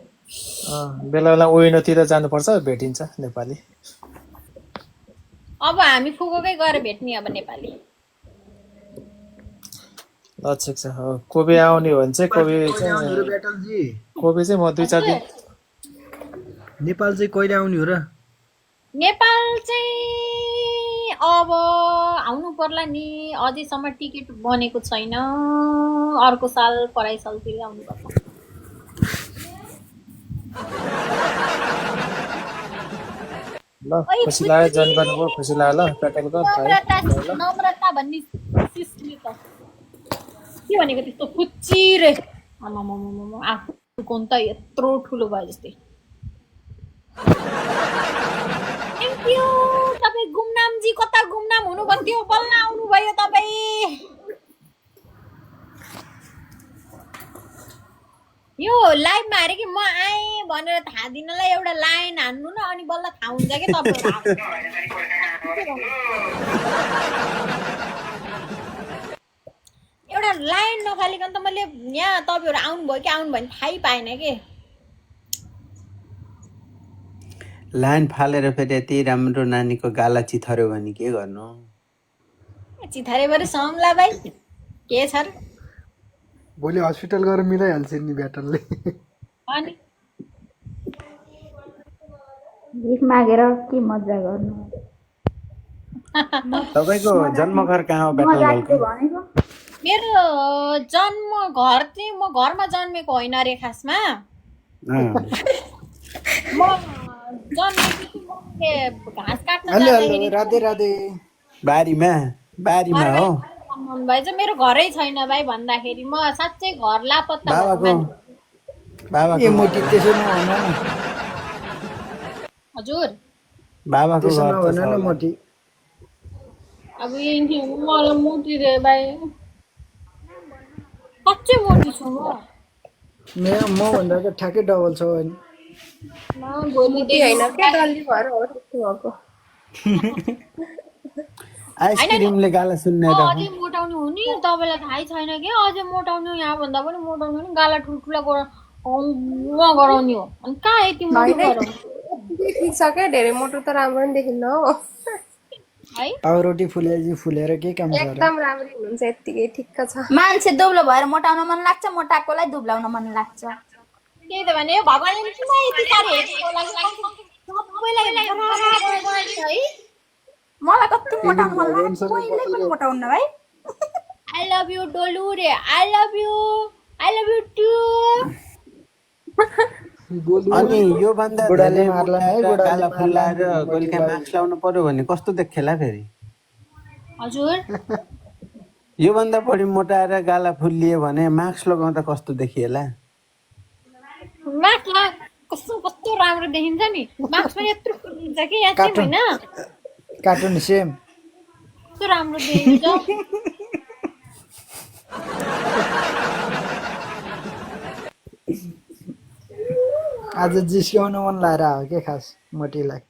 बेला बेला ओइनोतिर जानुपर्छ भेटिन्छ नेपाली अब हामी फुकोकै गएर भेट्ने अब नेपाली ल ठिक छ कोबे आउने हो भने चाहिँ कोबे चाहिँ ब्याटलजी कोबे चाहिँ म 2-4 दिन नेपाल चाहिँ कहिले आउने हो र नेपाल चाहिँ अब आउनु पर्ला नि अझैसम्म टिकट बनेको छैन अर्को साल पढाइ सालतिर आउनु पर्छ ल खुसी लाग्यो जइन गर्नुभयो खुसी लाग्यो ल प्याटलको नम्रता भन्ने सिस्टरले त के भनेको त्यस्तो फुच्ची रे आफू कोन त यत्रो ठुलो भयो जस्तै थ्याङ्क यू तपाईँ गुमनामजी कता गुमनाम हुनुभन्थ्यो बल्ल आउनुभयो तपाईँ यो लाइभमा हेरे कि म आएँ भनेर थाहा दिनलाई एउटा लाइन हान्नु न अनि बल्ल थाहा हुन्छ कि तपाईँ एउटा लाइन नफालिकन त मैले यहाँ तपाईँहरू आउनुभयो कि आउनु भयो थाहै पाएन कि लाइन फालेर फेरि यति राम्रो नानीको गाला चिथर्यो भने के गर्नु चिथारेभरि समला भाइ के छ र भोलि हस्पिटल गएर मिलाइहाल्छ नि ब्याटलले अनि भिख मागेर के मजा गर्नु तपाईँको जन्मघर कहाँ हो ब्याटल गलको भनेको मेरो जन्म घर चाहिँ म घरमा जन्मेको होइन रे खासमा म जन्मेपछि मैले घाँस काट्न जाँदाखेरि राधे राधे बारीमा हो मन भएछ मेरो घरै छैन भाइ भन्दाखेरि म साँच्चै घर लापत्ता भएको बाबाको ए मोटी त्यसो नभन न हजुर बाबाको त्यसो घर त नभन छ न होला। मोटी अब मलाई मोटी रे भाइ साँच्चै मोटी छु म भन्दा त ठ्याक्कै डबल छ अनि आइसक्रिमले गाला सुन्ने त अझै मोटाउनु हुने तपाईँलाई थाहै छैन कि अझै मोटाउनु यहाँ भन्दा पनि मोटाउनु नि गाला ठुल्ठुला गराउने हो अनि कहाँ यति मोटो गराउने देखिसक्यो धेरै मोटो त राम्रो नि देखिन्न हो है पाउरोटी फुलेजी फुलेर के काम छ र एकदम राम्रो हुनुहुन्छ यतिकै ठिक्क छ मान्छे दुब्लो भएर मोटाउन मन लाग्छ मोटाकोलाई दुब्लाउन मन लाग्छ त्यही त भने भगवानले किन यति साह्रो हेरेको होला सबैलाई है मलाई कति मोटाउन मन लाग्छ कहिले पनि मोटाउन्न भाइ आई लभ यु डोलु रे आई लभ यु टु अनि यो भन्दा बुढाले मार्ला है, बुढाले गाला मार्ला, फुलाएर बुढाले गोलीका मास्क लाउनु पर्यो भने कस्तो देख्खेला फेरि हजुर यो भन्दा बढी मोटाएर गाला फुलियो भने मास्क लगाउँदा कस्तो देखिएला मार्क्स कस्तो राम्रो देखिन्छ नि मार्क्स पनि यत्रो फुलिन्छ कि यहाँ चाहिँ होइन कार्टुन सेम कस्तो राम्रो देखिन्छ आज जिस्क्याउन मन लागेर हो के खास मोटीलाई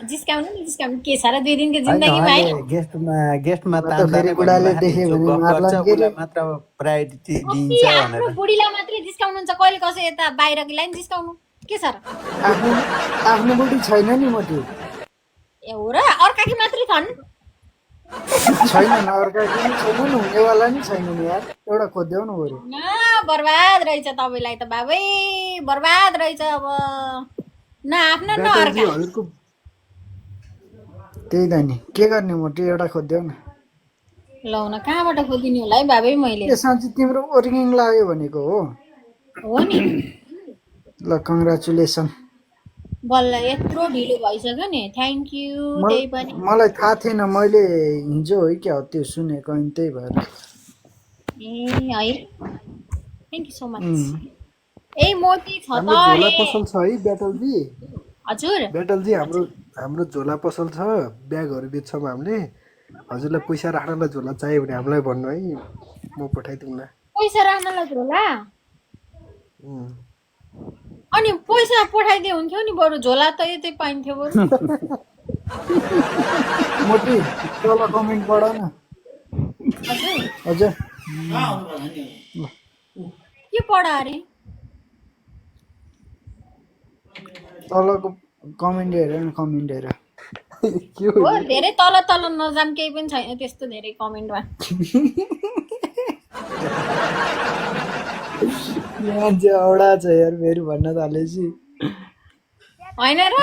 जिस्काउनु के छ र 2 दिनको जिन्दगीमा है गेस्टमा त फेरि बुढाले देख्यो भने मार्ला के रे? मात्र प्रायोरिटी कति दिन्छ आफ्नो भनेर बुढीलाई मात्रै जिस्काउनुहुन्छ कहिले कसै यता बाहिरकोलाई नि जिस्काउनु के छ र आफ्नो बुढी छैन नि मोटी ए हो र अर्काकी मात्रै छन् छैन न अर्का पनि छैन नि हुनेवाला नि छैन नि यार एउटा खोज्देऊ न बरु बर्बाद रहेछ तपाईँलाई त बाबै बर्बाद रहेछ अब न आफ्नो न अर्का ब्याटलजीहरूको त्यही त नि के गर्ने मोटी एउटा खोज्देऊ न ल न कहाँबाट खोलिदिने होला है बाबै मैले ए साँच्ची तिम्रो ओर्किङ लाग्यो भनेको हो हो नि ल कङ्ग्रेचुलेसन बल्ल यत्रो ढिलो भइसक्यो नि थ्याङ्क यू त्यही पनि मलाई थाहा थिएन मैले हिजो है क्या त्यो सुनेको अनि त्यही भएर ए है थ्याङ्क यू सो मच उम्। ए मोती छ त हाम्रो झोला ए पसल छ है ब्याटलजी हजुर ब्याटलजी हाम्रो झोला पसल छ ब्यागहरू बेच्छौँ हामीले हजुरलाई पैसा राख्नलाई झोला चाहियो भने हामीलाई भन्नु है म पठाइदिउँला पैसा राख्नलाई झोला उम्। अनि पैसा पठाइदिए हुन्थ्यो नि बरु झोला त यतै पाइन्थ्यो बरु मोटी तल कमेन्ट पढ न हजुर के पढ अरे तलको कमेन्ट हेर न कमेन्ट हेर के हो हो धेरै तल तल नजाम केही पनि छैन त्यस्तो धेरै कमेन्टमा मान्छे औडा छ यार फेरि भन्न थालेपछि होइन र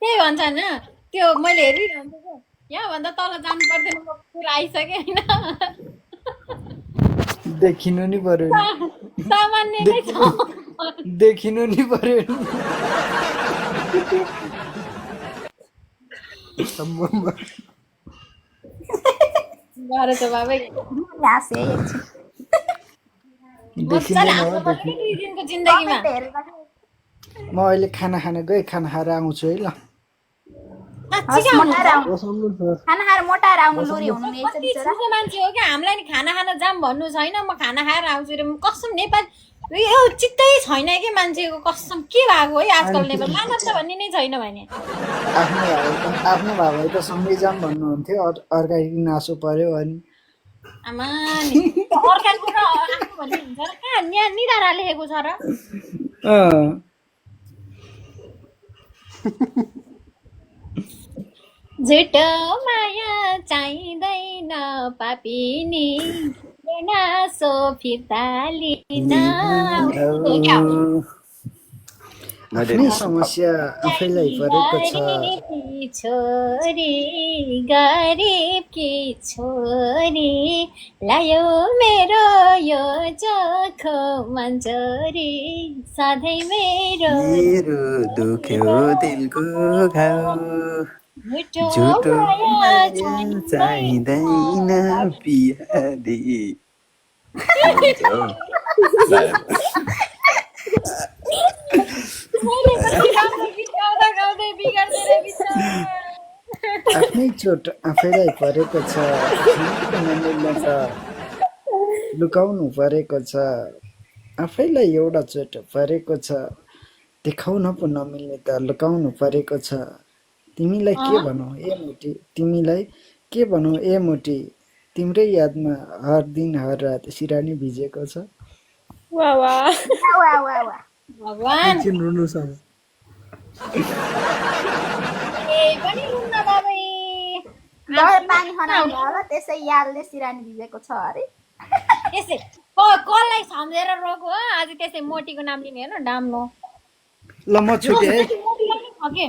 त्यही भन्छ होइन त्यो मैले हेरिरहन्छु क्या यहाँभन्दा तल जानु पर्दैन म पुरा आइसकेँ होइन देखिनु नि पर्यो नि सामान्य नै छ देखिनु नि पर्यो नि आम्मामा। गएर त बाबै हाँसे एकछिन देखिनु मजाले न हो, हाँस्नु पर्छ नि दुई दिनको जिन्दगीमा कमेन्ट हेरेर म अहिले खाना खान गएँ खाना खाएर आउँछु है ल साँच्चीकै मोटाएर आउनु बसाउनु छ खाना खाएर मोटाएर आउनु लुरी हुनु नि कति ठुलो मान्छे हो क्या हामीलाई नि खाना खान जाम भन्नु छैन म खाना खाएर आउँछु रे कसम नेपाल यो चित्तै छैन कि मान्छेको कसम के भएको है आजकल नेपाल मानव त भन्ने नै छैन भने आफ्नो भाइ त सँगै जाम भन्नुहुन्थ्यो अर्काको नासो पर्यो अनि आमा नि अर्काको र आफ्नो भन्ने हुन्छ र कहाँ यहाँ निधारा लेखेको छ र झुटो माया चाहिँदैन पापिनी नासो फिर्ता लिन आफ्नै समस्या आफैलाई परेको छ गरिबकी छोरी गरिबकी छोरी लायो मेरो यो चोखो मन्जरी सधैँ मेरो मेरो दुख्यो दिलको घाउ झुटो झुटो माया माया चाहिँदैन पियाली मैले कति राम्रो गीत गाउँदा गाउँदै बिगार्दै बिचरा आफ्नै चोट आफैलाई परेको छ नमिल्ने छ लुकाउनु परेको छ आफैलाई एउटा चोट परेको छ देखाउन पो नमिल्ने त लुकाउनु परेको छ तिमीलाई के भनौँ ए मोटी तिमीलाई के भनौँ ए मोटी तिम्रै यादमा हर दिन हर रात सिरानी भिजेको छ वाह वाह वा वा वा भगवान रुनुसँग ए पनि रुन्न बाबै दही पानी खनाउने होला त्यसै यालले सिरानी भिजेको छ अरे त्यसै कसलाई सम्झेर रोको हो आज त्यसै मोटीको नाम लिने हेर्न डाम्नो ल म छुटेँ है मोटीलाई नि छ के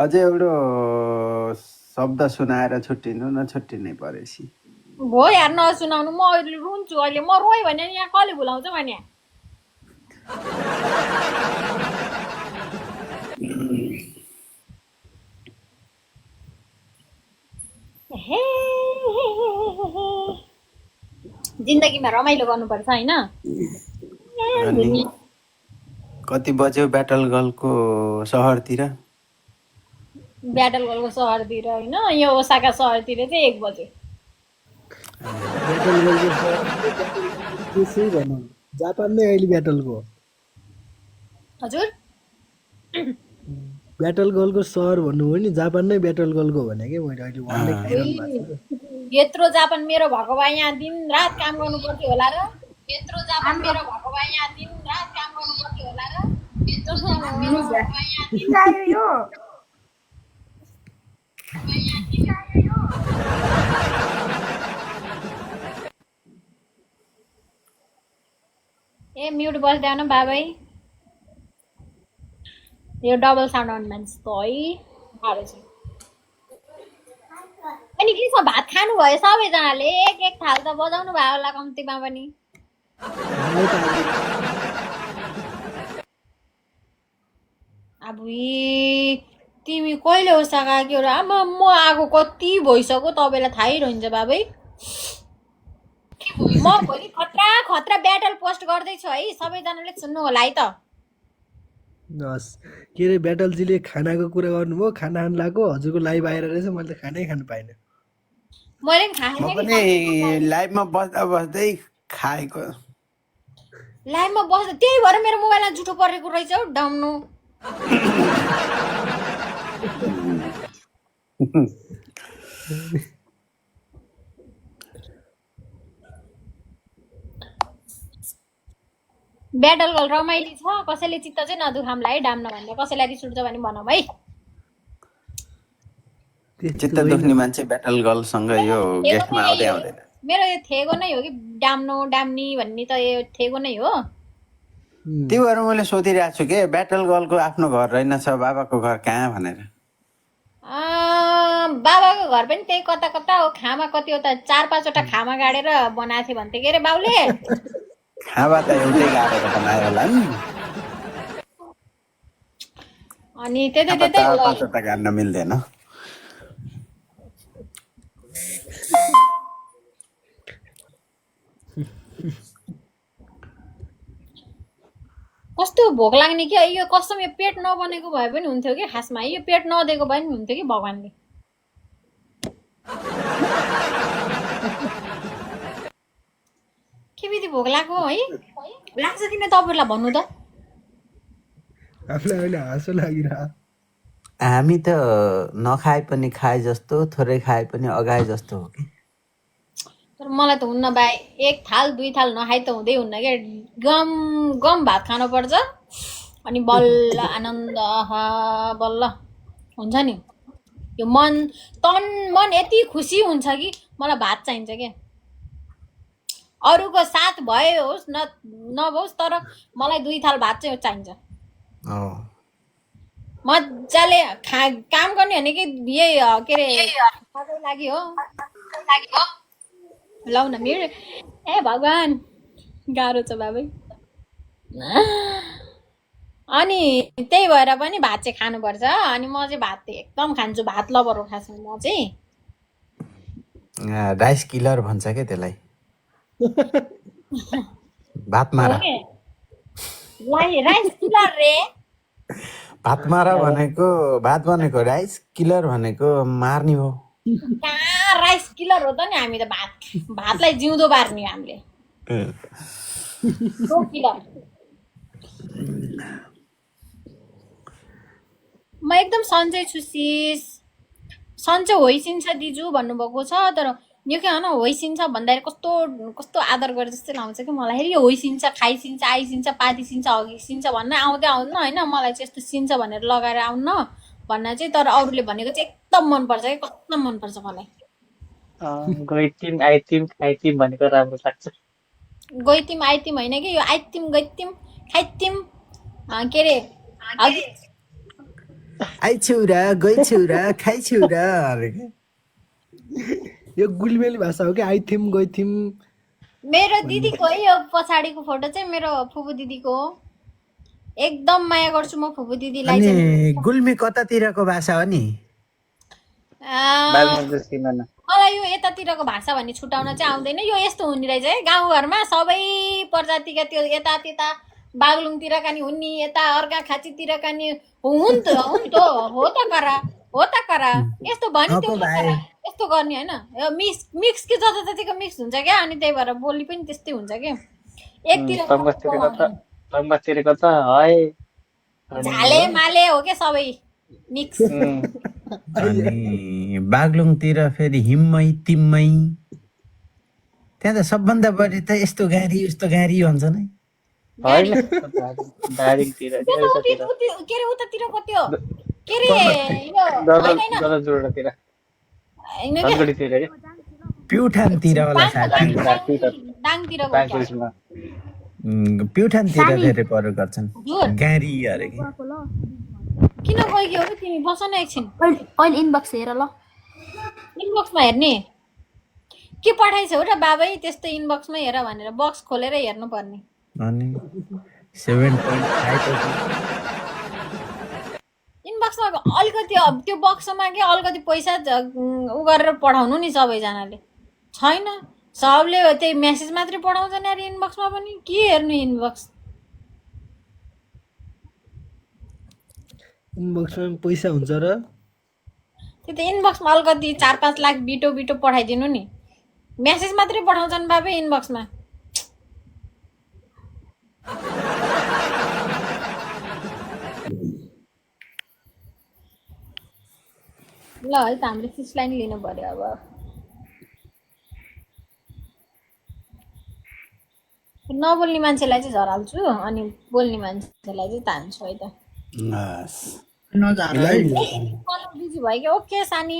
अझै एउटा शब्द सुनाएर छुट्टिनु न छुट्टिनै परेपछि भयो यार नसुनाउनु म अहिले रुन्छु अहिले म रोएँ भने यहाँ कसले भुलाउँछ भने हे जिन्दगीमा रमाइलो गर्नुपर्छ होइन अनि कति बज्यो ब्याटल गर्लको सहरतिर ब्याटल गर्लको सहरतिर होइन यो ओसाका सहरतिर चाहिँ 1 बज्यो त्यसै भनौँ जापान नै अहिले ब्याटलको हजुर ब्याटल गर्लको सहर भन्नु हो नि जापान नै ब्याटल गर्लको भने कि मैले अहिले उहाँले हैरान भएको छु। यत्रो जापान मेरो भएको भए यहाँ दिन रात काम गर्नु पर्थ्यो होला र यत्रो जापान मेरो भएको भए यहाँ दिन रात काम गर्नु पर्थ्यो होला र यत्रो जापान मेरो भएको भए यहाँ दिन यो ए म्युट बस्दैन बाबै यो डबल साउन्ड अन मान्छ त है गाह्रो छ अनि के छ भात खानुभयो सबैजनाले एक एक थाल त बजाउनु भयो होला कम्तीमा पनि मलाई त अब तिमी कहिले हो सकाएको र आमा म आएको कति भइसक्यो तपाईँलाई थाहै रहन्छ बाबै म भोलि खतरा खतरा ब्याटल पोस्ट गर्दैछु है सबैजनाले सुन्नु होला है त हस् के अरे ब्याटलजीले खानाको कुरा गर्नुभयो खाना खानु लाग्यो हजुरको लाइभ आएर रहेछ मैले त खानै खानु पाइनँ मैले म खाएँ पनि लाइभमा बस्दा बस्दै खाएको लाइभमा बस्दा त्यही भएर मेरो मोबाइलमा जुठो परेको रहेछ हौ डाउनु ब्याटल गर्ल रमाइली छ कसैले चित्त चाहिँ नदुखामलाई डाम नभन्दा कसैलाई रिस उठ्छ भने भनौँ है चित्त दुख्ने मान्छे ब्याटल गर्लसँग यो गेस्टमा आउँदै आउँदैन मेरो यो थेगो नै हो कि डाम्नो डाम्नी भन्ने त यो थेगो नै हो त्यही भएर मैले सोधिरहेको छु के ब्याटल गर्लको आफ्नो घर रहेनछ बाबाको घर कहाँ भनेर बाबाको घर पनि त्यही कता कता हो खामा कतिवटा 4-5 वटा खामा गाडेर बनाएको थियो भन्थे के अरे बाउले खावा त एउटै गाडेर बनायो होला नि अनि त्यतै खावा त पाँचवटा गाड्न मिल्दैन कस्तो भोक लाग्ने कि यो कसम यो पेट नबनेको भए पनि हुन्थ्यो कि खासमा यो पेट नदिएको भए पनि हुन्थ्यो कि भगवान्ले के बित्ति भोक लाग्यो है लाग्छ किन तपाईँहरूलाई भन्नु त आफूलाई अहिले हाँसो लागिरह हामी त नखाए पनि खाए जस्तो थोरै खाए पनि अगाए जस्तो हो कि तर मलाई त हुन्न बा 1 थाल 2 थाल नखाइ त हुँदै हुन्न क्या गम गम भात खानु पर्छ अनि बल्ल आनन्द आहा बल्ल हुन्छ नि यो मन तन मन यति खुसी हुन्छ कि मलाई भात चाहिन्छ क्या अरूको साथ भए होस् नभओस् तर मलाई 2 थाल भात चाहिँ चाहिन्छ मजाले काम गर्ने भने कि यही के अरे खाँदै लागि हो लौ न मेरो ए भगवान् गाह्रो छ बाबै अनि त्यही भएर पनि भात चाहिँ खानुपर्छ अनि म चाहिँ भात एकदम खान्छु भात लबर हो खासमा म चाहिँ राइस किलर भन्छ के त्यसलाई भात मारा राइस किलर रे भात मारा भनेको भात भनेको राइस किलर भनेको मार्ने हो कहाँ राइस किलर हो त नि हामी त भातलाई जिउँदो बार्ने हामीले किलर म एकदम सन्चै छु सिस सन्चै होइसिन्छ दिजु भन्नुभएको छ तर यो के होइन होइसिन्छ भन्दाखेरि कस्तो कस्तो आदर गरे जस्तै लाउँछ कि मलाई फेरि यो होइसिन्छ खाइसिन्छ आइसिन्छ पातिसिन्छ हगिसिन्छ भन्न आउँदै आउँदैन होइन मलाई चाहिँ यस्तो सिन्छ भनेर लगाएर आउन्न भन्न चाहिँ तर अरूले भनेको चाहिँ एकदम मनपर्छ कि कस्तो मनपर्छ मलाई गइतिम आइतिम खाइतिम भनेको राम्रो लाग्छ गइतिम आइतिम होइन कि यो आइतिम गइतिम खाइतिम के अरे आइछौरा गइछौरा खाइछौरा अरे के यो गुलमेली भाषा हो कि आइथिम गइथिम मेरो दिदीको है यो पछाडिको फोटो चाहिँ मेरो फुपू दिदीको हो एकदम माया गर्छु म फुपू दिदीलाई चाहिँ अनि गुल्मी कतातिरको भाषा हो नि मलाई यो यतातिरको भाषा भन्ने छुटाउन चाहिँ आउँदैन यो यस्तो हुने रहेछ है गाउँघरमा सबै प्रजातिका त्यो यता त्यता बागलुङतिरका नि हुन् नि यता अर्का खाँचीतिरका नि हुन् त हो त करा यस्तो भन्यो त्यो यस्तो गर्ने होइन मिक्स कि जताततैको मिक्स हुन्छ क्या अनि त्यही भएर बोली पनि त्यस्तै हुन्छ क्या एकतिर तम्बातिरको त है झाले माले हो क्या सबै मिक्स अनि बागलुङतिर फेरि हिम्मै तिम्मै त्यहाँ त सबभन्दा बढी त यस्तो गाडी उस्तो गाडी भन्छ नै होइन दार्जिलिङतिर के अरे उतातिरको त्यो के अरे जोडातिर प्युठानतिर होला साथी दाङतिरको प्युठानतिर धेरै प्रयोग गर्छन् गाडी अरे के किन गइयो कि तिमी बस न एकछिन अहिले इनबक्स हेर ल इनबक्समा हेर्ने के पठाइछ हो र बाबै त्यस्तो इनबक्समै हेर भनेर बक्स खोलेर हेर्नु पर्ने अनि 7.5 इनबक्समा अलिकति त्यो बक्समा के अलिकति पैसा उ गरेर पठाउनु नि सबैजनाले छैन सबले त्यही मेसेज मात्रै पठाउँछन् यार इनबक्समा पनि के हेर्नु इनबक्स इनबक्समा पनि पैसा हुन्छ र त्यो त इनबक्समा अलिकति 4-5 लाख बिटो बिटो पठाइदिनु नि मेसेज मात्रै पठाउँछन् बाबे इनबक्समा ल है त हाम्रो फिसलाई नि लिनु पर्यो अब नबोल्ने मान्छेलाई चाहिँ झराल्छु अनि बोल्ने मान्छेलाई चाहिँ तान्छु है त हस् बिजी भयो कि ओके सानी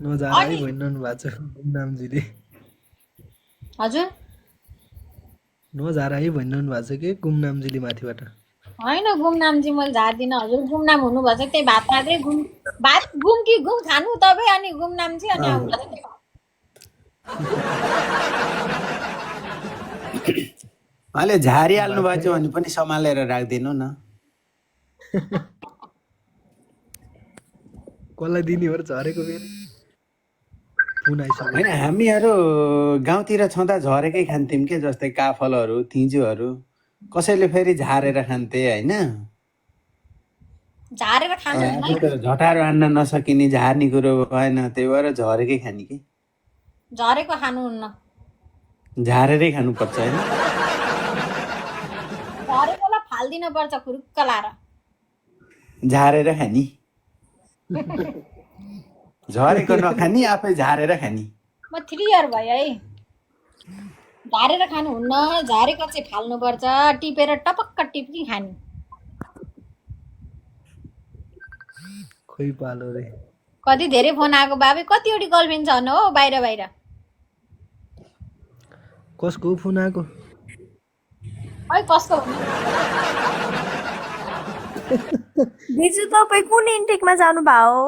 नजारा है भनिरहनु भएको छ गुमनामजीले हजुर नजारा है भनिरहनु भएको छ कि गुमनामजीले माथिबाट होइन गुमनामजी मैले झार्दिनँ हजुर गुमनाम हुनुभएको छ त्यही भात खाँदै घुम कि घुम खानु तपाईँ अनि गुमनामजी अनि आउनुभएको छ उहाँले झारिहाल्नु भएको छ भने पनि सम्हालेर राखिदिनु न कसलाई दिने हो र झरेको फेरि फोन आइसक्यो होइन हामीहरू गाउँतिर छँदा झरेकै खान्थ्यौँ के जस्तै काफलहरू थिजुहरू कसैले फेरि झारेर खान्थे होइन झारेर खान्छ झटारो हान्न नसकिने झार्ने कुरो भएन त्यही भएर झरेकै खाने कि झरेको खानुहुन्न झारेरै खानुपर्छ होइन झरेकोलाई फालिदिनु पर्छ खुरुक्क लाएर झारेर खाने झरेको नखाने आफै झारेर खाने म 3 इयर भयो है झारेर खानुहुन्न झारेको चाहिँ फाल्नुपर्छ टिपेर टपक्क टिप्की खाने खोइ पालो रे कति धेरै फोन आएको बाबे कतिवटी गर्लफ्रेन्ड छन् हो बाहिर बाहिर कसको फोन आएको है कसको दिजु तपाईँ कुन इन्टेकमा जानुभयो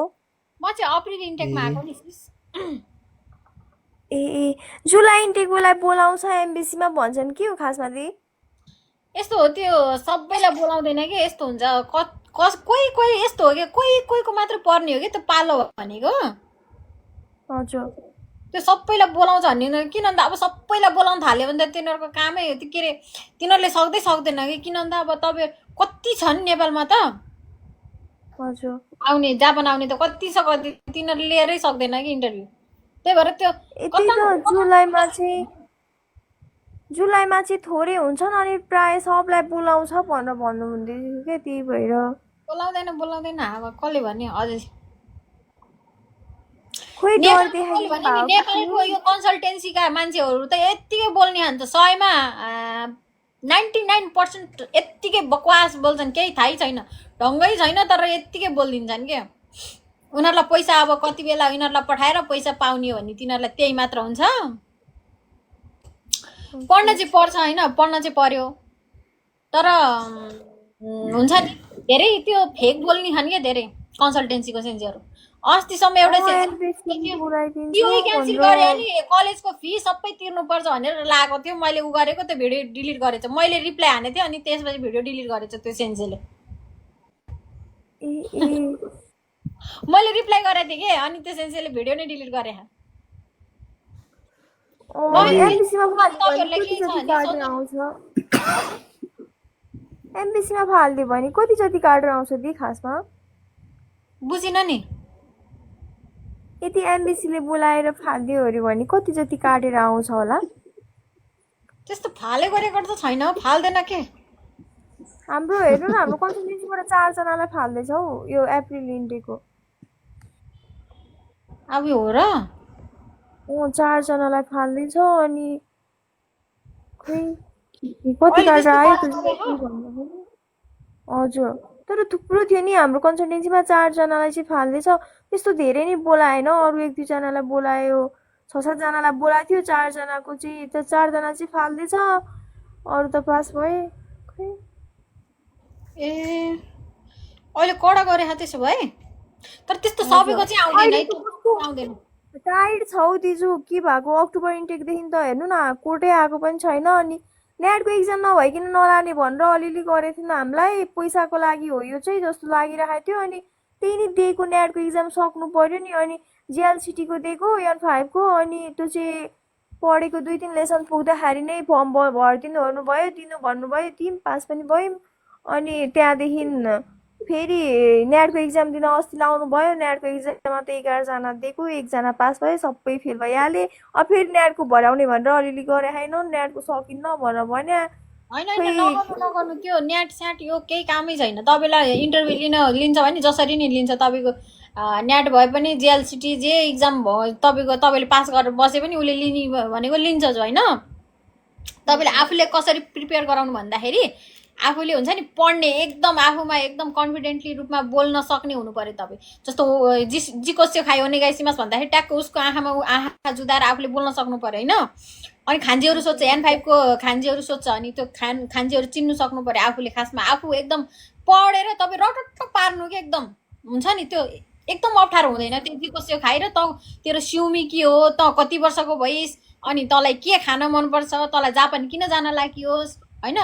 म चाहिँ अप्रिल इन्टेकमा आएको नि सिस ए जुलाई इन्टेकलाई बोलाउँछ एमबिसीमा भन्छन् के हो खासमा दि यस्तो हो त्यो सबैलाई बोलाउँदैन कि यस्तो हुन्छ कोही कोही यस्तो हो कि कोहीको मात्र पर्ने हो कि त्यो पालो भनेको हजुर त्यो सबैलाई बोलाउँछ भन्ने किन अन्त अब सबैलाई बोलाउन थाल्यो भने त तिनीहरूको कामै हो के अरे तिनीहरूले सक्दैन कि किन अन्त अब तपाईँ कति छन् नेपालमा त हजुर आउने जापान आउने त कति छ कति तिनीहरूले लिएरै सक्दैन कि इन्टरभ्यू त्यही भएर त्यो जुलाईमा चाहिँ थोरै हुन्छन् अनि प्राय सबलाई बोलाउँछ भनेर भन्नुहुँदै थियो क्या त्यही भएर बोलाउँदैन अब कसले भने अझै खोइ डर देखाइदिनु नेपालको यो कन्सल्टेन्सीका मान्छेहरू त यत्तिकै बोल्ने हान्छ 100मा 99% यत्तिकै बकवास बोल्छन् केही थाहै छैन ढङ्गै छैन तर यत्तिकै बोलिदिन्छन् क्या उनीहरूलाई पैसा अब कति बेला यिनीहरूलाई पठाएर पैसा पाउने हो भने तिनीहरूलाई त्यही मात्र हुन्छ पढ्न चाहिँ पर्छ होइन पढ्न चाहिँ पर्यो तर हुन्छ नि धेरै त्यो फेक बोल्ने छन् क्या धेरै कन्सल्टेन्सीको सेन्सीहरू अस्तिसम्म एउटा क्यान्सल गरे अनि कलेजको फी सबै तिर्नुपर्छ भनेर लागेको थियो मैले उ गरेको त्यो भिडियो डिलिट गरेछ मैले रिप्लाई हानेको थिएँ अनि त्यसपछि भिडियो डिलिट गरेछ त्यो सेन्सीले मैले रिप्लाई गरेको थिएँ कि अनि त्यो सेन्सीले भिडियो नै डिलिट गरे एमबिसीमा फाल्दियो भने कति जति कार्ड आउँछ दि खासमा बुझिन नि यदि एमबिसीले बोलाएर फालिदियो अरे भने कति जति काटेर आउँछ होला त्यस्तो फाले गरेको त छैन फाल्दैन के हाम्रो हेर्नु न हाम्रो कन्सल्टेन्सीबाट 4 जनालाई फाल्दैछौ यो अप्रिल इन्टेकको अब हो र 4 जनालाई फाल्दैछ अनि खोइ कति कार्ड आयो हजुर तर थुप्रो थियो नि हाम्रो कन्सल्टेन्सीमा 4 जनालाई चाहिँ फाल्दैछ त्यस्तो धेरै नै बोलाएन अरू 1-2 जनालाई बोलायो 6-7 जनालाई बोलाएको थियो 4 जनाको चाहिँ त 4 जना चाहिँ फाल्दैछ अरू त पास भए खै ए अहिले कडा गरे त्यसो भए तर त्यस्तो सबैको चाहिँ आउँदैन है, आउँदैन। टाइट छ हौ दिजु, के भएको अक्टोबर इन्टेकदेखि त हेर्नु न कोर्टै आएको पनि छैन। अनि नेटको इक्जाम नभइकन नलाने भनेर अलिअलि गरेको थिएन हामीलाई, पैसाको लागि हो यो चाहिँ जस्तो लागिरहेको थियो। अनि त्यही नि दिएको नेटको इक्जाम सक्नु पर्यो नि। अनि जिएलसिटीको दिएको N5 को, अनि त्यो चाहिँ पढेको 2-3 लेसन पुग्दाखेरि नै फर्म भरिदिनु भन्नुभयो, दिनु भन्नुभयो, दियौँ, पास पनि भयौँ। अनि त्यहाँदेखि फेरि नेटको इक्जाम दिन अस्ति लाउनु भयो, नेटको इक्जाममा त 11 जना दिएको, 1 जना पास भयो, सबै फेल भइहाले। अब फेरि नेटको भराउने भनेर अलिअलि गरे होइन, नेटको सकिन्न भनेर भन्यो। होइन नगर्नु त्यो नेट स्याट यो केही कामै छैन। तपाईँलाई इन्टरभ्यू लिन्छ भने जसरी नि लिन्छ, तपाईँको नेट भए पनि जिएलसिटी जे इक्जाम भयो तपाईँले पास गरेर बसे पनि उसले लिने भनेको लिन्छ होइन। तपाईँले आफूले कसरी प्रिपेयर गराउनु भन्दाखेरि आफूले हुन्छ नि पढ्ने एकदम आफूमा एकदम कन्फिडेन्टली रूपमा बोल्न सक्ने हुनु पर्यो। तपाईँ जस्तो जिकोस्यो खायो ओनेगाइसिमास भन्दाखेरि ट्याक्क उसको आँखामा आँखा जुदाएर आफूले बोल्न सक्नु पर्यो होइन। अनि खान्जीहरू सोध्छ N5 को खान्जीहरू सोध्छ, अनि त्यो खान्जीहरू चिन्नु सक्नु पर्यो आफूले। खासमा आफू एकदम पढेर तपाईँ रटट्ट पार्नु कि एकदम हुन्छ नि त्यो एकदम अप्ठ्यारो हुँदैन। त्यो जिकोस्यो खाएर त तेरो सिउमी के हो, त कति वर्षको भइस्, अनि तँलाई के खान मनपर्छ, तँलाई जापान किन जान लागियोस् होइन।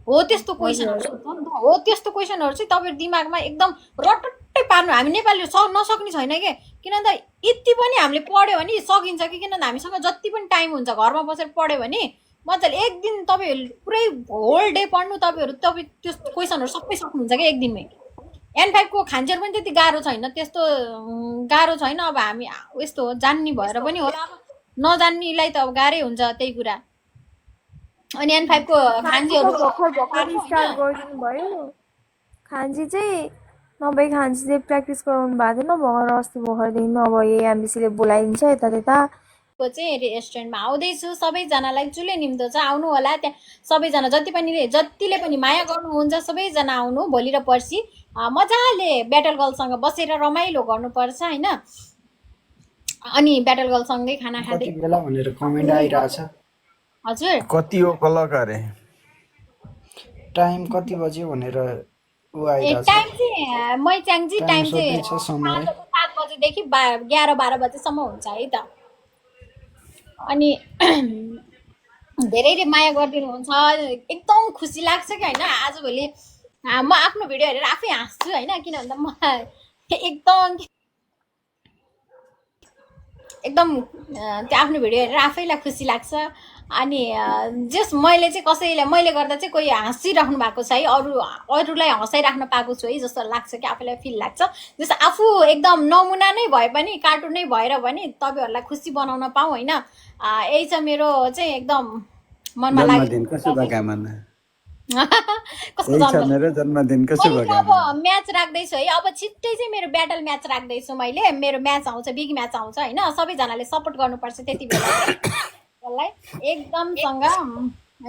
हो त्यस्तो क्वेसनहरू हो, त्यस्तो क्वेसनहरू चाहिँ तपाईँ दिमागमा एकदम रटट्टै पार्नु। हामी नेपालीहरू नसक्ने छैन कि, किनभने त यति पनि हामीले पढ्यो भने सकिन्छ कि, किनभने हामीसँग जति पनि टाइम हुन्छ घरमा बसेर पढ्यो भने मजाले एक दिन तपाईँहरू पुरै होल डे पढ्नु, तपाईँ त्यो क्वेसनहरू सबै सक्नुहुन्छ क्या एक दिनमै। N5 को खान्जेर पनि त्यति गाह्रो छैन, त्यस्तो गाह्रो छैन। अब हामी यस्तो जान्ने भएर पनि होला, नजान्नेलाई त अब गाह्रै हुन्छ त्यही कुरा। अनि N5 को खान्जीहरू भर्खर स्टार्ट गरिदिनु भयो। खान्जी चाहिँ नभए खान्जी चाहिँ प्र्याक्टिस गराउनु भएको थिएन, भर्खर अस्ति भर्खरदेखि अब एएमबिसीले बोलाइदिन्छ यता त्यता। को चाहिँ रेस्टुरेन्टमा आउँदैछु, सबैजनालाई चुले निम्तो छ, आउनु होला। त्यहाँ सबैजना जतिले पनि माया गर्नुहुन्छ सबैजना आउनु। भोलि र पर्सि मजाले ब्याटल गर्लसँग बसेर रमाइलो गर्नुपर्छ होइन। अनि ब्याटल गर्लसँगै खाना खाँदै कति बेला भनेर कमेन्ट आइरहेछ। हजुर कति हो कलक अरे टाइम कति बज्यो भनेर ऊ आइरहेछ। टाइम चाहिँ मैच्याङजी टाइम चाहिँ सोध्दैछ समय। 7 बजेदेखि 11-12 बजेसम्म हुन्छ है त। अनि धेरैले माया गरिदिनुहुन्छ, एकदम खुसी लाग्छ कि होइन। आजभोलि म आफ्नो भिडियो हेरेर आफै हाँस्छु होइन, किन भन्दा म एकदम त्यो आफ्नो भिडियो हेरेर आफैलाई खुसी लाग्छ। अनि जस मैले चाहिँ मैले गर्दा चाहिँ कोही हाँसिराख्नु भएको छ है, अरूलाई हँसाइराख्न पाएको छु है जस्तो लाग्छ कि आफूलाई फिल लाग्छ। जस आफू एकदम नमुना नै भए पनि कार्टुन नै भएर पनि तपाईँहरूलाई खुसी बनाउन पाऊँ होइन। यही छ मेरो चाहिँ एकदम मनमा जन्मदिनको शुभकामना। कस्तो जन्मदिनको अब म्याच राख्दैछु है, अब छिट्टै चाहिँ मेरो ब्याटल म्याच राख्दैछु मैले। मेरो म्याच आउँछ, बिग म्याच आउँछ होइन। सबैजनाले सपोर्ट गर्नुपर्छ त्यति बेला मलाई एकदमसँग।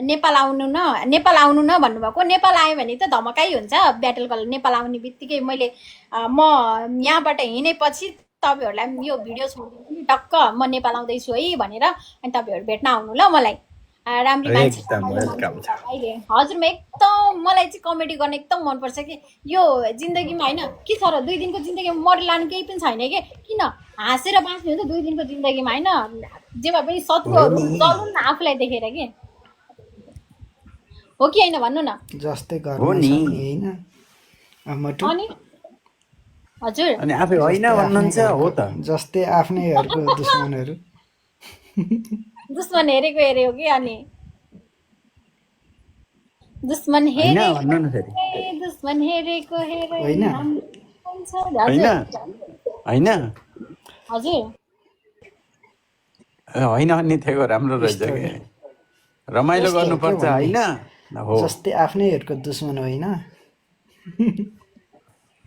नेपाल आउनु न भन्नुभएको, नेपाल आयो भने त धमकै हुन्छ। ब्याटल गर्ल नेपाल आउने बित्तिकै म यहाँबाट हिँडेपछि तपाईँहरूलाई यो भिडियो छोडिदिन्छु टक्क म नेपाल आउँदैछु है भनेर, अनि तपाईँहरू भेट्न आउनु ल मलाई। राम्री मान्छे अहिले हजुर। म एकदम मलाई चाहिँ कमेडी गर्न एकदम मनपर्छ कि यो जिन्दगीमा होइन। के छ र 2 दिनको जिन्दगीमा मरि लानु केही पनि छैन कि, किन हाँसेर बाँच्ने हुन्छ 2 दिनको जिन्दगीमा होइन। जे भए पनि सत्य चल्नु न आफूलाई देखेर कि हो कि होइन भन्नु न। जस्तै गर्नु हैन अनि हजुर अनि आफै होइन भन्नुहुन्छ हो त। जस्तै आफ्नैहरुको दुश्मनहरु दुश्मन हेरेको हेरे हो कि। अनि दुश्मन हेरे भन्नु न फेरि। दुश्मन हेरेको हेरे हैन हैन हजुर होइन भन्ने थियो राम्रो रहेछ के। रमाइलो गर्नुपर्छ हैन हो। जस्तै आफ्नैहरुको दुश्मन होइन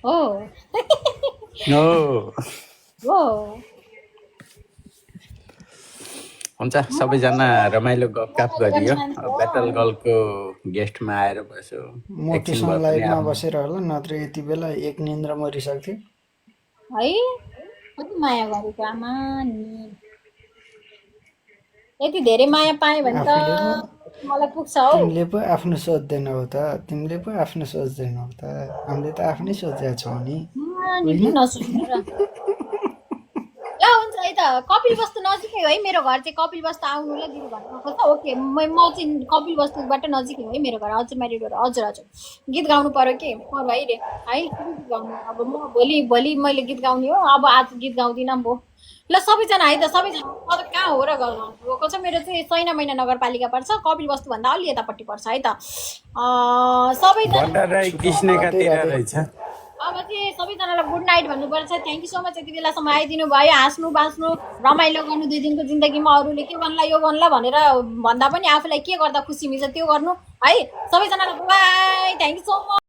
हो हो हो। हुन्छ सबैजना रमाइलो गफगाफ गरियो। ब्याटल गर्लको गेस्टमा आएर बस्यो। मोटीसँग लाइभमा बसेर होला, नत्र यति बेला एक निन्द्रा मरिसक्थ्यो है। कति माया गरेको आमा नि। यति धेरै माया पाएँ भने त मलाई पुग्छ हौ। तिमीले पो आफ्नो सोच्दैनौ त, तिमीले पो आफ्नो सोच्दैनौ त, हामीले त आफ्नै सोचेका छौँ नि। निकै नसुन्नु र ल हुन्छ है त कपिल वस्तु नजिकै हो है मेरो घर चाहिँ कपिल वस्तु आउनु ल दिदी भन्नु खोज्छ ओके म चाहिँ कपिल वस्तुबाट नजिकै हो है मेरो घर हजुर म्यारिड हो हजुर हजुर गीत गाउनु पर्यो के पर्यो है रे है गीत गाउनु अब म भोलि मैले गीत गाउने हो अब आज गीत गाउँदिनँ भो ल सबैजना है त सबैजना अब कहाँ हो र गएको छ मेरो चाहिँ सैना मैना नगरपालिका पर्छ कपिल वस्तु भन्दा अलि यतापट्टि पर्छ है त सबैजना भण्डाराई कृष्णकातिर रहेछ अब चाहिँ सबैजनालाई गुड नाइट भन्नुपर्छ थ्याङ्क यू सो मच यति बेलासम्म आइदिनु भयो हाँस्नु बाँच्नु रमाइलो गर्नु 2 दिनको जिन्दगीमा अरूले के गर्ला यो गर्ला भनेर भन्दा पनि आफूलाई के गर्दा खुसी मिल्छ त्यो गर्नु है सबैजनालाई by thank you so much